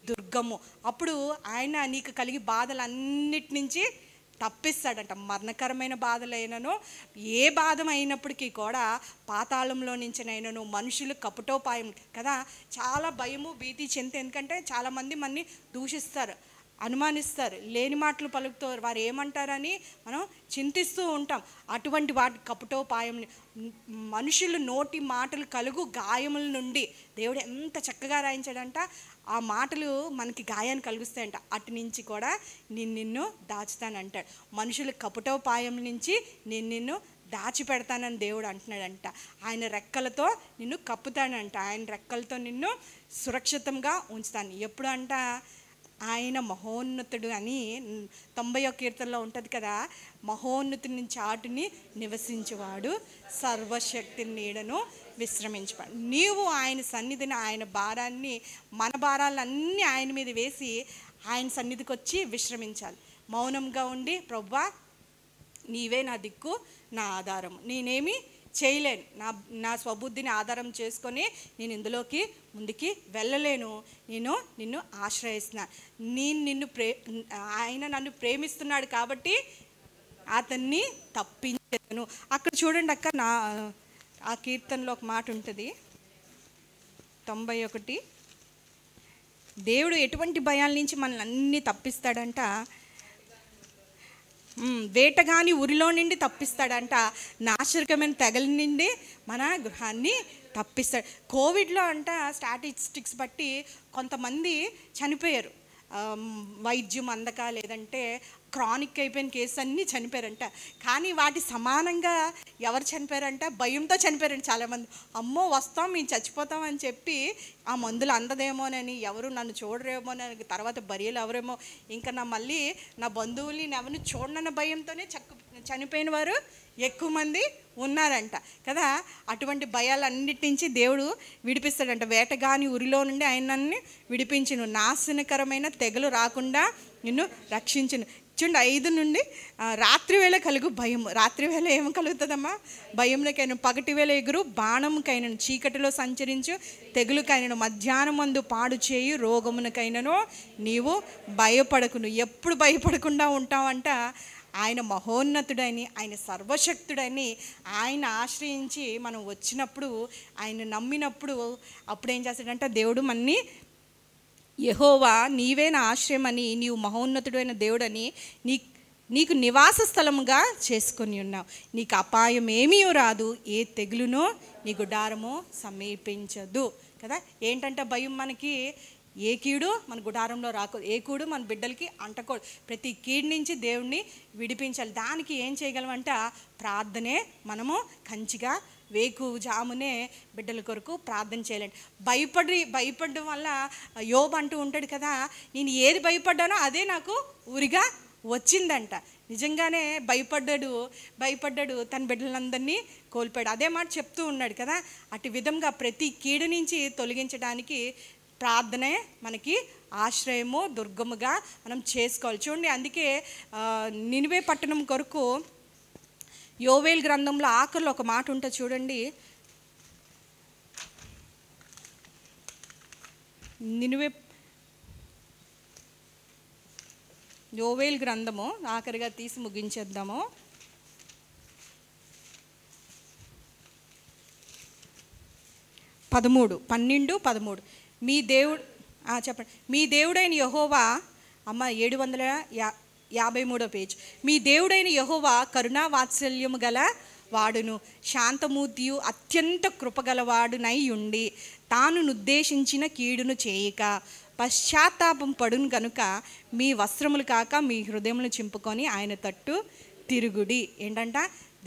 S2: దుర్గము. అప్పుడు ఆయన నీకు కలిగి బాధలన్నిటి నుంచి తప్పిస్తాడంట. మరణకరమైన బాధలైనను ఏ బాధ అయినప్పటికీ కూడా పాతాళంలో నుంచినైనను మనుషులు కపటోపాయం కదా, చాలా భయము భీతి చెంది. ఎందుకంటే చాలామంది మనని దూషిస్తారు, అనుమానిస్తారు, లేని మాటలు పలుకుతారు, వారు ఏమంటారని మనం చింతిస్తూ ఉంటాం. అటువంటి వాటి కపటోపాయం మనుషులు నోటి మాటలు కలుగు గాయముల నుండి దేవుడు ఎంత చక్కగా రాయించాడంట. ఆ మాటలు మనకి గాయాన్ని కలిగిస్తాయంట. అటు నుంచి కూడా నిన్ను దాచుతానంటాడు. మనుషులు కపటోపాయం నుంచి నిన్ను దాచిపెడతానని దేవుడు అంటున్నాడంట. ఆయన రెక్కలతో నిన్ను కప్పుతానంట. ఆయన రెక్కలతో నిన్ను సురక్షితంగా ఉంచుతాను. ఎప్పుడు అంట? ఆయన మహోన్నతుడు అని 91వ కీర్తనలో ఉంటుంది కదా, మహోన్నతుని చాటుని నివసించేవాడు సర్వశక్తి నీడను విశ్రమించువాడు. నీవు ఆయన సన్నిధిని, ఆయన భారాన్ని, మన భారాలన్నీ ఆయన మీద వేసి ఆయన సన్నిధికి వచ్చి విశ్రమించాలి. మౌనంగా ఉండి ప్రభువా నీవే నా దిక్కు, నా ఆధారం, నేనేమి చేయలేను, నా స్వబుద్ధిని ఆధారం చేసుకొని నేను ఇందులోకి ముందుకి వెళ్ళలేను, నేను నిన్ను ఆశ్రయిస్తున్నాను. ఆయన నన్ను ప్రేమిస్తున్నాడు కాబట్టి అతన్ని తప్పించను. అక్కడ చూడండి అక్క, ఆ కీర్తనలో ఒక మాట ఉంటుంది 91. దేవుడు ఎటువంటి భయాల నుంచి మనల్ని అన్నీ తప్పిస్తాడంట. వేటగాని ఉరిలో నుండి తప్పిస్తాడంట. నాశనకమైన తెగల నుండి మన గృహాన్ని తప్పిస్తాడు. కోవిడ్లో అంట స్టాటిస్టిక్స్ బట్టి కొంతమంది చనిపోయారు. వైద్యం అందక, లేదంటే క్రానిక్ అయిపోయిన కేసు అన్నీ చనిపోయారంట. కానీ వాటి సమానంగా ఎవరు చనిపోయారంట? భయంతో చనిపోయారంట చాలామంది. అమ్మో వస్తాం, మేము చచ్చిపోతాం అని చెప్పి ఆ మందులు అందదేమోనని, ఎవరు నన్ను చూడరేమోనని, తర్వాత బరియలు ఎవరేమో, ఇంకా నా బంధువుల్ని ఎవరిని చూడనన్న భయంతోనే చనిపోయిన వారు ఎక్కువ మంది ఉన్నారంట కదా. అటువంటి భయాలన్నిటి నుంచి దేవుడు విడిపిస్తాడంట. వేటగాని ఉరిలో నుండి ఆయన నన్ను విడిపించును, నాశనకరమైన తెగలు రాకుండా నిన్ను రక్షించును. చూడండి 5 నుండి రాత్రి వేళ కలుగు భయం. రాత్రి వేళ ఏం కలుగుతుందమ్మా? భయంకైనా, పగటి వేళ ఎగురు బాణముకైనను, చీకటిలో సంచరించు తెగులుకైనను, మధ్యాహ్నం మందు పాడు చేయు రోగమునకైనను నీవు భయపడకును. ఎప్పుడు భయపడకుండా ఉంటావంట? ఆయన మహోన్నతుడని, ఆయన సర్వశక్తుడని, ఆయన ఆశ్రయించి మనం వచ్చినప్పుడు, ఆయన నమ్మినప్పుడు అప్పుడు ఏం చేస్తాడంట దేవుడు మన్ని, యెహోవా నీవే నా ఆశ్రయమని, నీవు మహోన్నతుడైన దేవుడని నీకు నివాస స్థలముగా చేసుకొని ఉన్నావు. నీకు అపాయం ఏమీ రాదు, ఏ తెగులునో నీ గుడారము సమీపించదు కదా. ఏంటంటే భయం మనకి, ఏ కీడు మన గుడారంలో రాకూడదు, ఏ కీడు మన బిడ్డలకి అంటకూడదు. ప్రతి కీడు నుంచి దేవుణ్ణి విడిపించాలి. దానికి ఏం చేయగలమంట? ప్రార్థనే మనము కంచిగా వేకువజామునే బిడ్డల కొరకు ప్రార్థన చేయాలండి. భయపడడం వల్ల యోబు అంటూ ఉంటాడు కదా, నేను ఏది భయపడ్డానో అదే నాకు ఊరిగా వచ్చిందంట. నిజంగానే భయపడ్డాడు, తన బిడ్డలందరినీ కోల్పోయాడు. అదే మాట చెప్తూ ఉన్నాడు కదా. అటు విధంగా ప్రతి కీడు నుంచి తొలగించడానికి ప్రార్థనే మనకి ఆశ్రయము, దుర్గముగా మనం చేసుకోవాలి. చూడండి, అందుకే నినివే పట్టణం కొరకు యోవేల్ గ్రంథంలో ఆఖరిలో ఒక మాట ఉంటుంది చూడండి. యోవేల్ గ్రంథము ఆఖరిగా తీసి ముగించేద్దాము. 12 మీ దేవుడు చెప్పండి. మీ దేవుడైన యెహోవా, అమ్మ 753 పేజ్. మీ దేవుడైన యెహోవా కరుణా వాత్సల్యము గల వాడును, శాంతమూర్తియు అత్యంత కృపగలవాడునై ఉండి, తాను ఉద్దేశించిన కీడును చేయక పశ్చాత్తాపం పడును కనుక మీ వస్త్రములు కాక మీ హృదయములు చింపుకొని ఆయన తట్టు తిరుగుడి. ఏంటంట?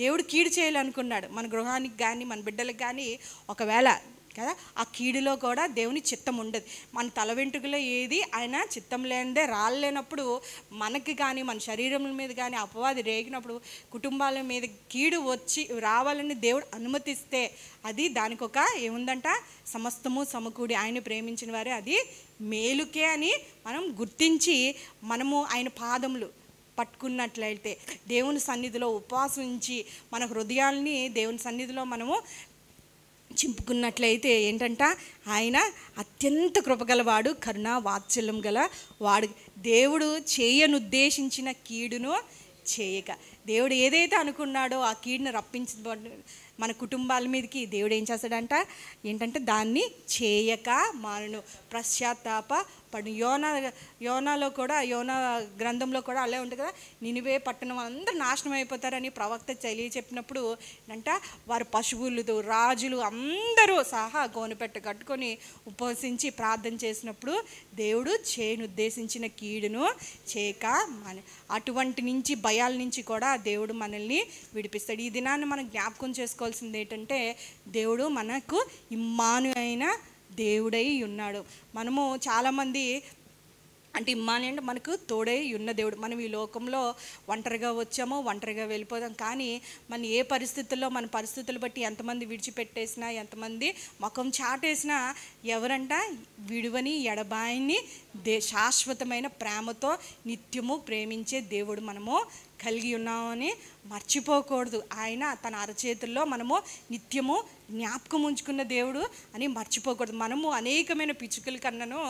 S2: దేవుడు కీడు చేయాలనుకున్నాడు మన గృహానికి కానీ మన బిడ్డలకు కానీ. ఒకవేళ కదా ఆ కీడులో కూడా దేవుని చిత్తం ఉండదు. మన తల వెంట్రుకలో ఏది ఆయన చిత్తం లేనిదే రాలేనప్పుడు మనకి కానీ మన శరీరం మీద కానీ అపవాది రేగినప్పుడు కుటుంబాల మీద కీడు వచ్చి రావాలని దేవుడు అనుమతిస్తే అది దానికి ఒక ఏముందంట? సమస్తము సమకూడి ఆయన ప్రేమించిన వారే అది మేలుకే అని మనం గుర్తించి మనము ఆయన పాదములు పట్టుకున్నట్లయితే, దేవుని సన్నిధిలో ఉపవాసం ఉంచి మన హృదయాల్ని దేవుని సన్నిధిలో మనము చింపుకున్నట్లయితే ఏంటంట? ఆయన అత్యంత కృపగలవాడు, కరుణా వాత్సల్యం గల వాడు. దేవుడు చేయనుద్దేశించిన కీడును చేయక, దేవుడు ఏదైతే అనుకున్నాడో ఆ కీడును రప్పించబడి మన కుటుంబాల మీదకి దేవుడు ఏం చేస్తాడంట? ఏంటంటే దాన్ని చేయక మానును, పశ్చాత్తాప పడు. యోనాలో కూడా, యోనా గ్రంథంలో కూడా అలా ఉంటుంది కదా, నినివే పట్టణం అందరూ నాశనం అయిపోతారని ప్రవక్త చెప్పినప్పుడు అంట వారు పశువులు, రాజులు అందరూ సహా గోనెపెట్ట కట్టుకొని ఉపవసించి ప్రార్థన చేసినప్పుడు దేవుడు చేయనుద్దేశించిన కీడును చేయక అటువంటి నుంచి భయాల నుంచి కూడా దేవుడు మనల్ని విడిపిస్తాడు. ఈ దినాన్ని మనం జ్ఞాపకం చేసుకోవాల్సింది ఏంటంటే, దేవుడు మనకు ఇమ్మాను అయిన దేవుడై ఉన్నాడు. మనము చాలామంది అంటే ఇమ్మాని అంటే మనకు తోడై ఉన్న దేవుడు. మనం ఈ లోకంలో ఒంటరిగా వచ్చామో ఒంటరిగా వెళ్ళిపోదాం, కానీ మన ఏ పరిస్థితుల్లో మన పరిస్థితులు బట్టి ఎంతమంది విడిచిపెట్టేసినా, ఎంతమంది ముఖం చాటేసినా ఎవరంట? విడువని ఎడబాయిని శాశ్వతమైన ప్రేమతో నిత్యము ప్రేమించే దేవుడు మనము కలిగి ఉన్నామని మర్చిపోకూడదు. ఆయన తన అరచేతుల్లో మనము నిత్యము జ్ఞాపకం ఉంచుకున్న దేవుడు అని మర్చిపోకూడదు. మనము అనేకమైన పిచ్చుకల కన్నను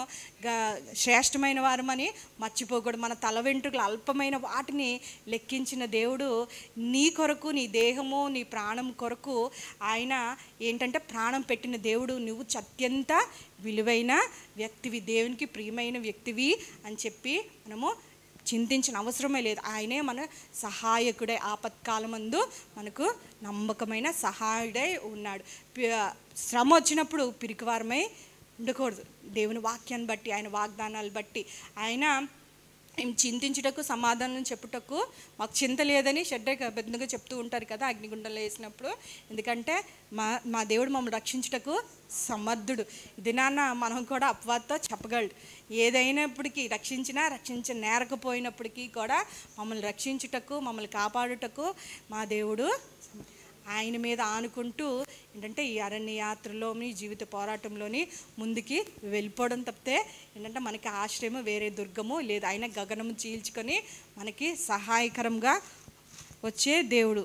S2: శ్రేష్టమైన వారమని మర్చిపోకూడదు. మన తల వెంట్రుకలు అల్పమైన వాటిని లెక్కించిన దేవుడు నీ కొరకు, నీ దేహము, నీ ప్రాణం కొరకు ఆయన ఏంటంటే ప్రాణం పెట్టిన దేవుడు. నువ్వు అత్యంత విలువైన వ్యక్తివి, దేవునికి ప్రియమైన వ్యక్తివి అని చెప్పి మనము చింతించిన అవసరమే లేదు. ఆయనే మన సహాయకుడై, ఆపత్కాలమందు మనకు నమ్మకమైన సహాయుడై ఉన్నాడు. శ్రమ వచ్చినప్పుడు పిరికివారమై ఉండకూడదు. దేవుని వాక్యాన్ని బట్టి, ఆయన వాగ్దానాలు బట్టి ఆయన చింతించుటకు, సమాధానం చెప్పుటకు మాకు చింత లేదని షడ్డక్ అబేద్నెగో చెప్తూ ఉంటారు కదా అగ్నిగుండంలో వేసినప్పుడు. ఎందుకంటే మా దేవుడు మమ్మల్ని రక్షించుటకు సమర్థుడు. ఇది నాన్న మనం కూడా అపవాదితో చెప్పగలడు. ఏదైనప్పటికీ నేరకపోయినప్పటికీ కూడా మమ్మల్ని రక్షించుటకు, మమ్మల్ని కాపాడుటకు మా దేవుడు. ఆయన మీద ఆనుకుంటూ ఏంటంటే ఈ అరణ్య యాత్రలోని జీవిత పోరాటంలోని ముందుకి వెళ్ళిపోవడం తప్పితే ఏంటంటే మనకి ఆశ్రయము వేరే దుర్గము లేదు. ఆయన గగనము చీల్చుకొని మనకి సహాయకరంగా వచ్చే దేవుడు.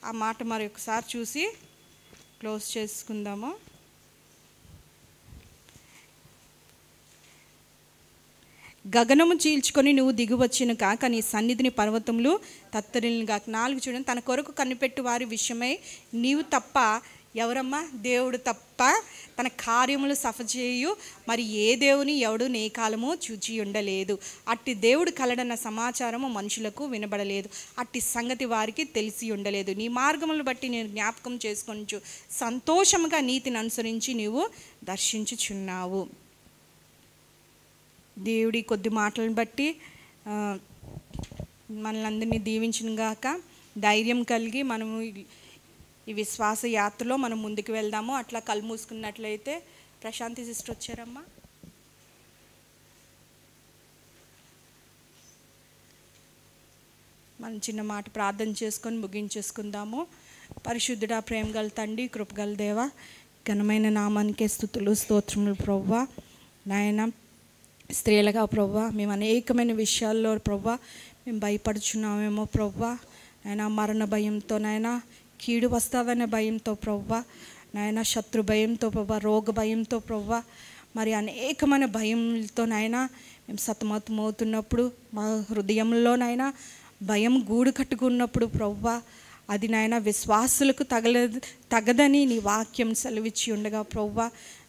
S2: ఆ మాట మరి ఒకసారి చూసి క్లోజ్ చేసుకుందాము. గగనము చీల్చుకొని నువ్వు దిగువచ్చిన కాక నీ సన్నిధిని పర్వతములు తత్తరిల్ని కాక. 4 చూడండి, తన కొరకు కనిపెట్టు వారి విషయమై నీవు తప్ప ఎవరమ్మా? దేవుడు తప్ప తన కార్యములు సఫచేయు మరి ఏ దేవుని ఎవడు నే కాలము చూచి ఉండలేదు. అట్టి దేవుడు కలడన్న సమాచారము మనుషులకు వినబడలేదు, అట్టి సంగతి వారికి తెలిసి ఉండలేదు. నీ మార్గములను బట్టి నేను జ్ఞాపకం చేసుకొనుచు సంతోషముగా నీతిని అనుసరించి నీవు దర్శించుచున్నావు. దేవుడి కొద్ది మాటలను బట్టి మనల్ని అందరినీ దీవించిన గాక. ధైర్యం కలిగి మనము ఈ విశ్వాస యాత్రలో మనం ముందుకు వెళ్దాము. అట్లా కళ్ళు మూసుకున్నట్లయితే ప్రశాంతి సిస్టర్ వచ్చారమ్మా. మనం చిన్న మాట ప్రార్థన చేసుకొని ముగించేసుకుందాము. పరిశుద్ధుడా, ప్రేమ గల తండ్రి, కృపగల దేవ, ఘనమైన నామానికే స్తుతులు స్తోత్రములు ప్రభువా. నాయన స్త్రీలుగా ప్రభువా మేము అనేకమైన విషయాల్లో ప్రభువా మేము భయపడుచున్నామేమో ప్రభువా. నాయన మరణ భయంతో, నాయన కీడు వస్తుందనే భయంతో ప్రభువా, నాయన శత్రు భయంతో ప్రభువా, రోగ భయంతో ప్రభువా, మరి అనేకమైన భయంతో నాయన మేము సతమతమవుతున్నప్పుడు మా హృదయంలో నాయన భయం గూడు కట్టుకున్నప్పుడు ప్రభువా, అది నాయన విశ్వాసులకు తగదని నీ వాక్యం సెలవిచ్చి ఉండగా ప్రభువా,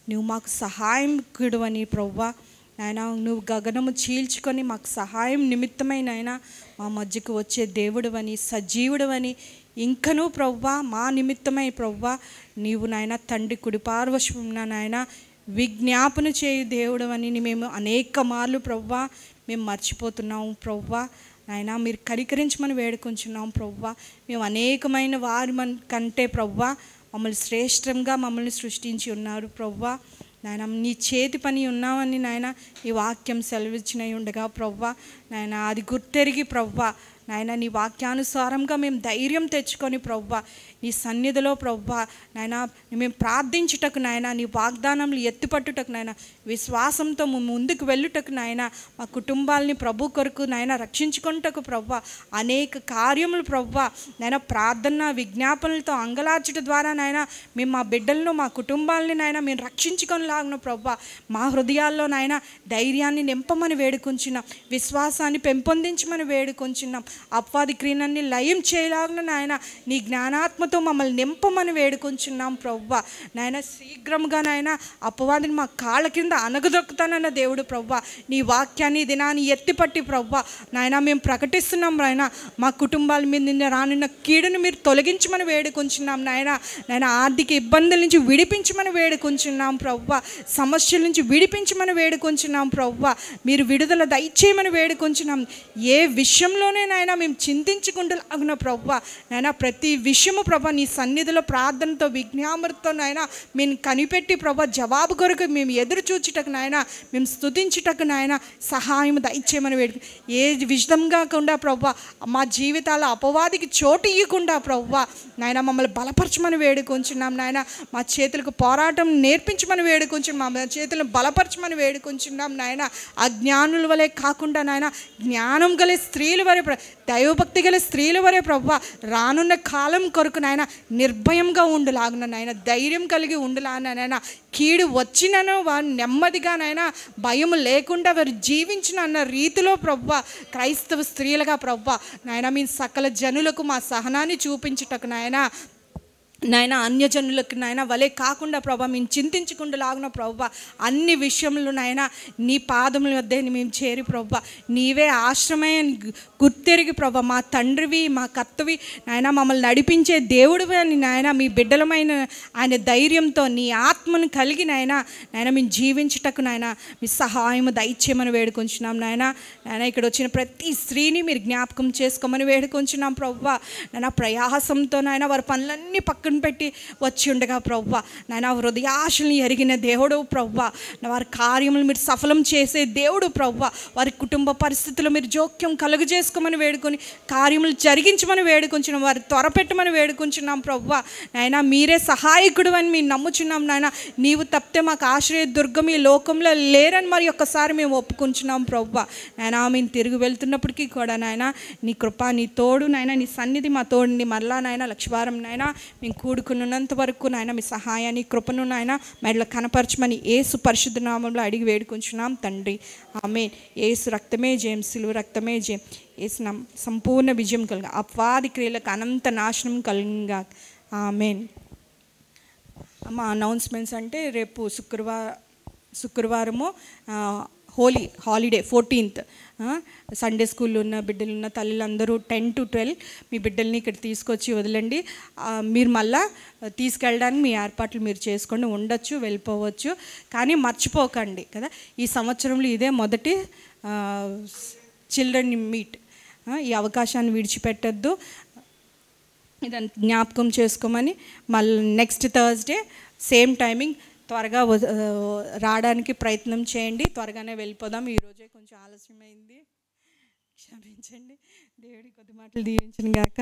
S2: నువ్వు మాకు సహాయం కుడువని ప్రభువా, నాయన నువ్వు గగనము చీల్చుకొని మాకు సహాయం నిమిత్తమై నాయన మా మధ్యకు వచ్చే దేవుడువని, సజీవుడువని, ఇంకనూ ప్రవ్వా మా నిమిత్తమై ప్రవ్వా నీవు నాయన తండ్రి కుడి పార్శ్వమున నాయన విజ్ఞాపన చేయు దేవుడవని మేము అనేక మార్లు ప్రవ్వా మేము మర్చిపోతున్నాము ప్రవ్వా. నాయన మీరు కనికరించమని వేడుకొంచున్నాం ప్రవ్వా. మేము అనేకమైన వారి కంటే ప్రవ్వా మమ్మల్ని శ్రేష్టంగా మమ్మల్ని సృష్టించి ఉన్నారు ప్రవ్వా. నాయన నీ చేతి పని ఉన్నామని నాయన ఈ వాక్యం సెలవిచ్చినవి ఉండగా ప్రవ్వా, నాయన అది గుర్తెరిగి ప్రవ్వా, నాయన నీ వాక్యానుసారంగా మేము ధైర్యం తెచ్చుకొని ప్రవ్వా నీ సన్నిధిలో ప్రవ్వా నాయన మేము ప్రార్థించుటకు నాయన నీ వాగ్దానంలు ఎత్తిపట్టుటకు నాయన విశ్వాసంతో ముందుకు వెళ్ళుటకు నాయన మా కుటుంబాలని ప్రభు కొరకు నాయన రక్షించుకుంటకు ప్రవ్వా అనేక కార్యములు ప్రవ్వా నాయన ప్రార్థన విజ్ఞాపనలతో అంగలార్చుట ద్వారా నాయన మేము మా బిడ్డలను మా కుటుంబాలని నాయన మేము రక్షించుకొనిలాగున ప్రవ్వా మా హృదయాల్లో నాయన ధైర్యాన్ని నింపమని వేడుకొంచున్నాం, విశ్వాసాన్ని పెంపొందించమని వేడుకొంచున్నాం, అపవాది క్రియలన్నీ లయం చేయలాగున నాయన నీ జ్ఞానాత్మతో మమ్మల్ని నింపమని వేడుకొంచున్నాం ప్రవ్వా. నాయన శీఘ్రంగా నాయన అపవాదిని మా కాళ్ళ కింద అనగదొక్కుతానన్న దేవుడు ప్రవ్వా, నీ వాక్యాన్ని దినాన్ని ఎత్తిపట్టి ప్రవ్వా నాయన మేము ప్రకటిస్తున్నాం నాయన మా కుటుంబాల మీద రానున్న కీడును మీరు తొలగించమని వేడుకొంచున్నాం నాయన. నాయన ఆర్థిక ఇబ్బందుల నుంచి విడిపించమని వేడుకొంచున్నాం ప్రవ్వా, సమస్యల నుంచి విడిపించమని వేడుకొంచున్నాం ప్రవ్వా, మీరు విడుదల దయచేయమని వేడుకొంచున్నాం. ఏ విషయంలోనే నాయన మేము చింతించుకుంటూ ప్రవ్వా నాయన ప్రతి విషయము ప్రభా నీ సన్నిధిలో ప్రార్థనతో విజ్ఞాపనతో నాయన మేము కనిపెట్టి ప్రభా జవాబు కొరకు మేము ఎదురు చూచుటకు నాయన మేము స్తుతించుటకు నాయన సహాయం దయచేయమని వేడుకు ఏ విధంగా కాకుండా ప్రభా మా జీవితాల అపవాదికి చోటు ఇవ్వకుండా ప్రభా నాయన మమ్మల్ని బలపరచమని వేడుకొంచున్నాం నాయన. మా చేతులకు పోరాటం నేర్పించమని వేడుకొంచున్నాం, మా చేతులను బలపరచమని వేడుకొంచున్నాం నాయన. అజ్ఞానుల వలె కాకుండా నాయన జ్ఞానం గల స్త్రీల వరే దైవభక్తి గల స్త్రీల వరే ప్రభా రానున్న కాలం కొరకు నాయన నిర్భయంగా ఉండులాగున నాయన ధైర్యం కలిగి ఉండులాగిన నాయన కీడు వచ్చినను వారు నెమ్మదిగా నాయన భయం లేకుండా వారు జీవించిన అన్న రీతిలో ప్రభా క్రైస్తవ స్త్రీలుగా ప్రభా నాయన మీ సకల జనులకు మా సహనాన్ని చూపించుటకు నాయన నాయన అన్యజనులకు నాయన వలే కాకుండా ప్రభా మేము చింతించకుండా లాగున ప్రభా అన్ని విషయంలో నాయన నీ పాదముల వద్ద మేము చేరి ప్రభా నీవే ఆశ్రమం గుర్తెరిగి ప్రభా మా తండ్రివి మా కర్తవి నాయన మమ్మల్ని నడిపించే దేవుడివి అని నాయన మీ బిడ్డలమైన ఆయన ధైర్యంతో నీ ఆత్మను కలిగి నాయన మేము జీవించుటకు నాయన మీ సహాయము దయచేయమని వేడుకొంచున్నాం నాయన. నాయన ఇక్కడ వచ్చిన ప్రతి స్త్రీని మీరు జ్ఞాపకం చేసుకోమని వేడుకొంచున్నాం ప్రభా. నాయన ప్రయాసంతో నాయన వారి పనులన్నీ పక్కన పక్కన పెట్టి వచ్చి ఉండగా ప్రవ్వా నాయన హృదయాశల్ని ఎరిగిన దేవుడు ప్రవ్వా, వారి కార్యములు మీరు సఫలం చేసే దేవుడు ప్రవ్వా, వారి కుటుంబ పరిస్థితుల్లో మీరు జోక్యం కలుగజేసుకోమని వేడుకొని కార్యములు జరిగించమని వేడుకొంచున్నాం, వారి త్వరపెట్టమని వేడుకొంచున్నాం ప్రవ్వా. నాయన మీరే సహాయకుడు అని మేము నమ్ముచున్నాం నాయన. నీవు తప్పితే మాకు ఆశ్రయ దుర్గం ఈ లోకంలో లేరని మరి ఒక్కసారి మేము ఒప్పుకుంటున్నాం ప్రవ్వా. నాయన మేము తిరిగి వెళ్తున్నప్పటికీ కూడా నాయన నీ కృప, నీ తోడు నాయన, నీ సన్నిధి మా తోడుని మరలా నాయన లక్షవారం నాయన మేము కూడుకున్నంత వరకు నాయన మీ సహాయాన్ని కృపను నాయన మెడలో కనపరచమని యేసు పరిశుద్ధ నామంలో అడిగి వేడుకొంచున్నాం తండ్రి. ఆమేన్. యేసు రక్తమే జయం, సిలువ రక్తమే జయం. యేసు సంపూర్ణ విజయం కలుగా, అపవాది క్రియలకు అనంత నాశనం కలుగా. ఆమేన్. అమ్మ అనౌన్స్మెంట్స్ అంటే రేపు శుక్రవారము హాలిడే 14th సండే స్కూల్లో ఉన్న బిడ్డలున్న తల్లులందరూ 10 to 12 మీ బిడ్డల్ని ఇక్కడ తీసుకొచ్చి వదలండి. మీరు మళ్ళా తీసుకెళ్ళడానికి మీ ఏర్పాట్లు మీరు చేసుకొని ఉండొచ్చు, వెళ్ళిపోవచ్చు. కానీ మర్చిపోకండి కదా, ఈ సంవత్సరంలో ఇదే మొదటి చిల్డ్రన్ మీట్. ఈ అవకాశాన్ని విడిచిపెట్టద్దు, ఇదంతా జ్ఞాపకం చేసుకోమని. మళ్ళీ నెక్స్ట్ థర్స్డే సేమ్ టైమింగ్ త్వరగా రావడానికి ప్రయత్నం చేయండి. త్వరగానే వెళ్ళిపోదాం. ఈరోజే కొంచెం ఆలస్యమైంది, క్షమించండి. దేవుడి కొద్ది మాటలు దీవించను గాక.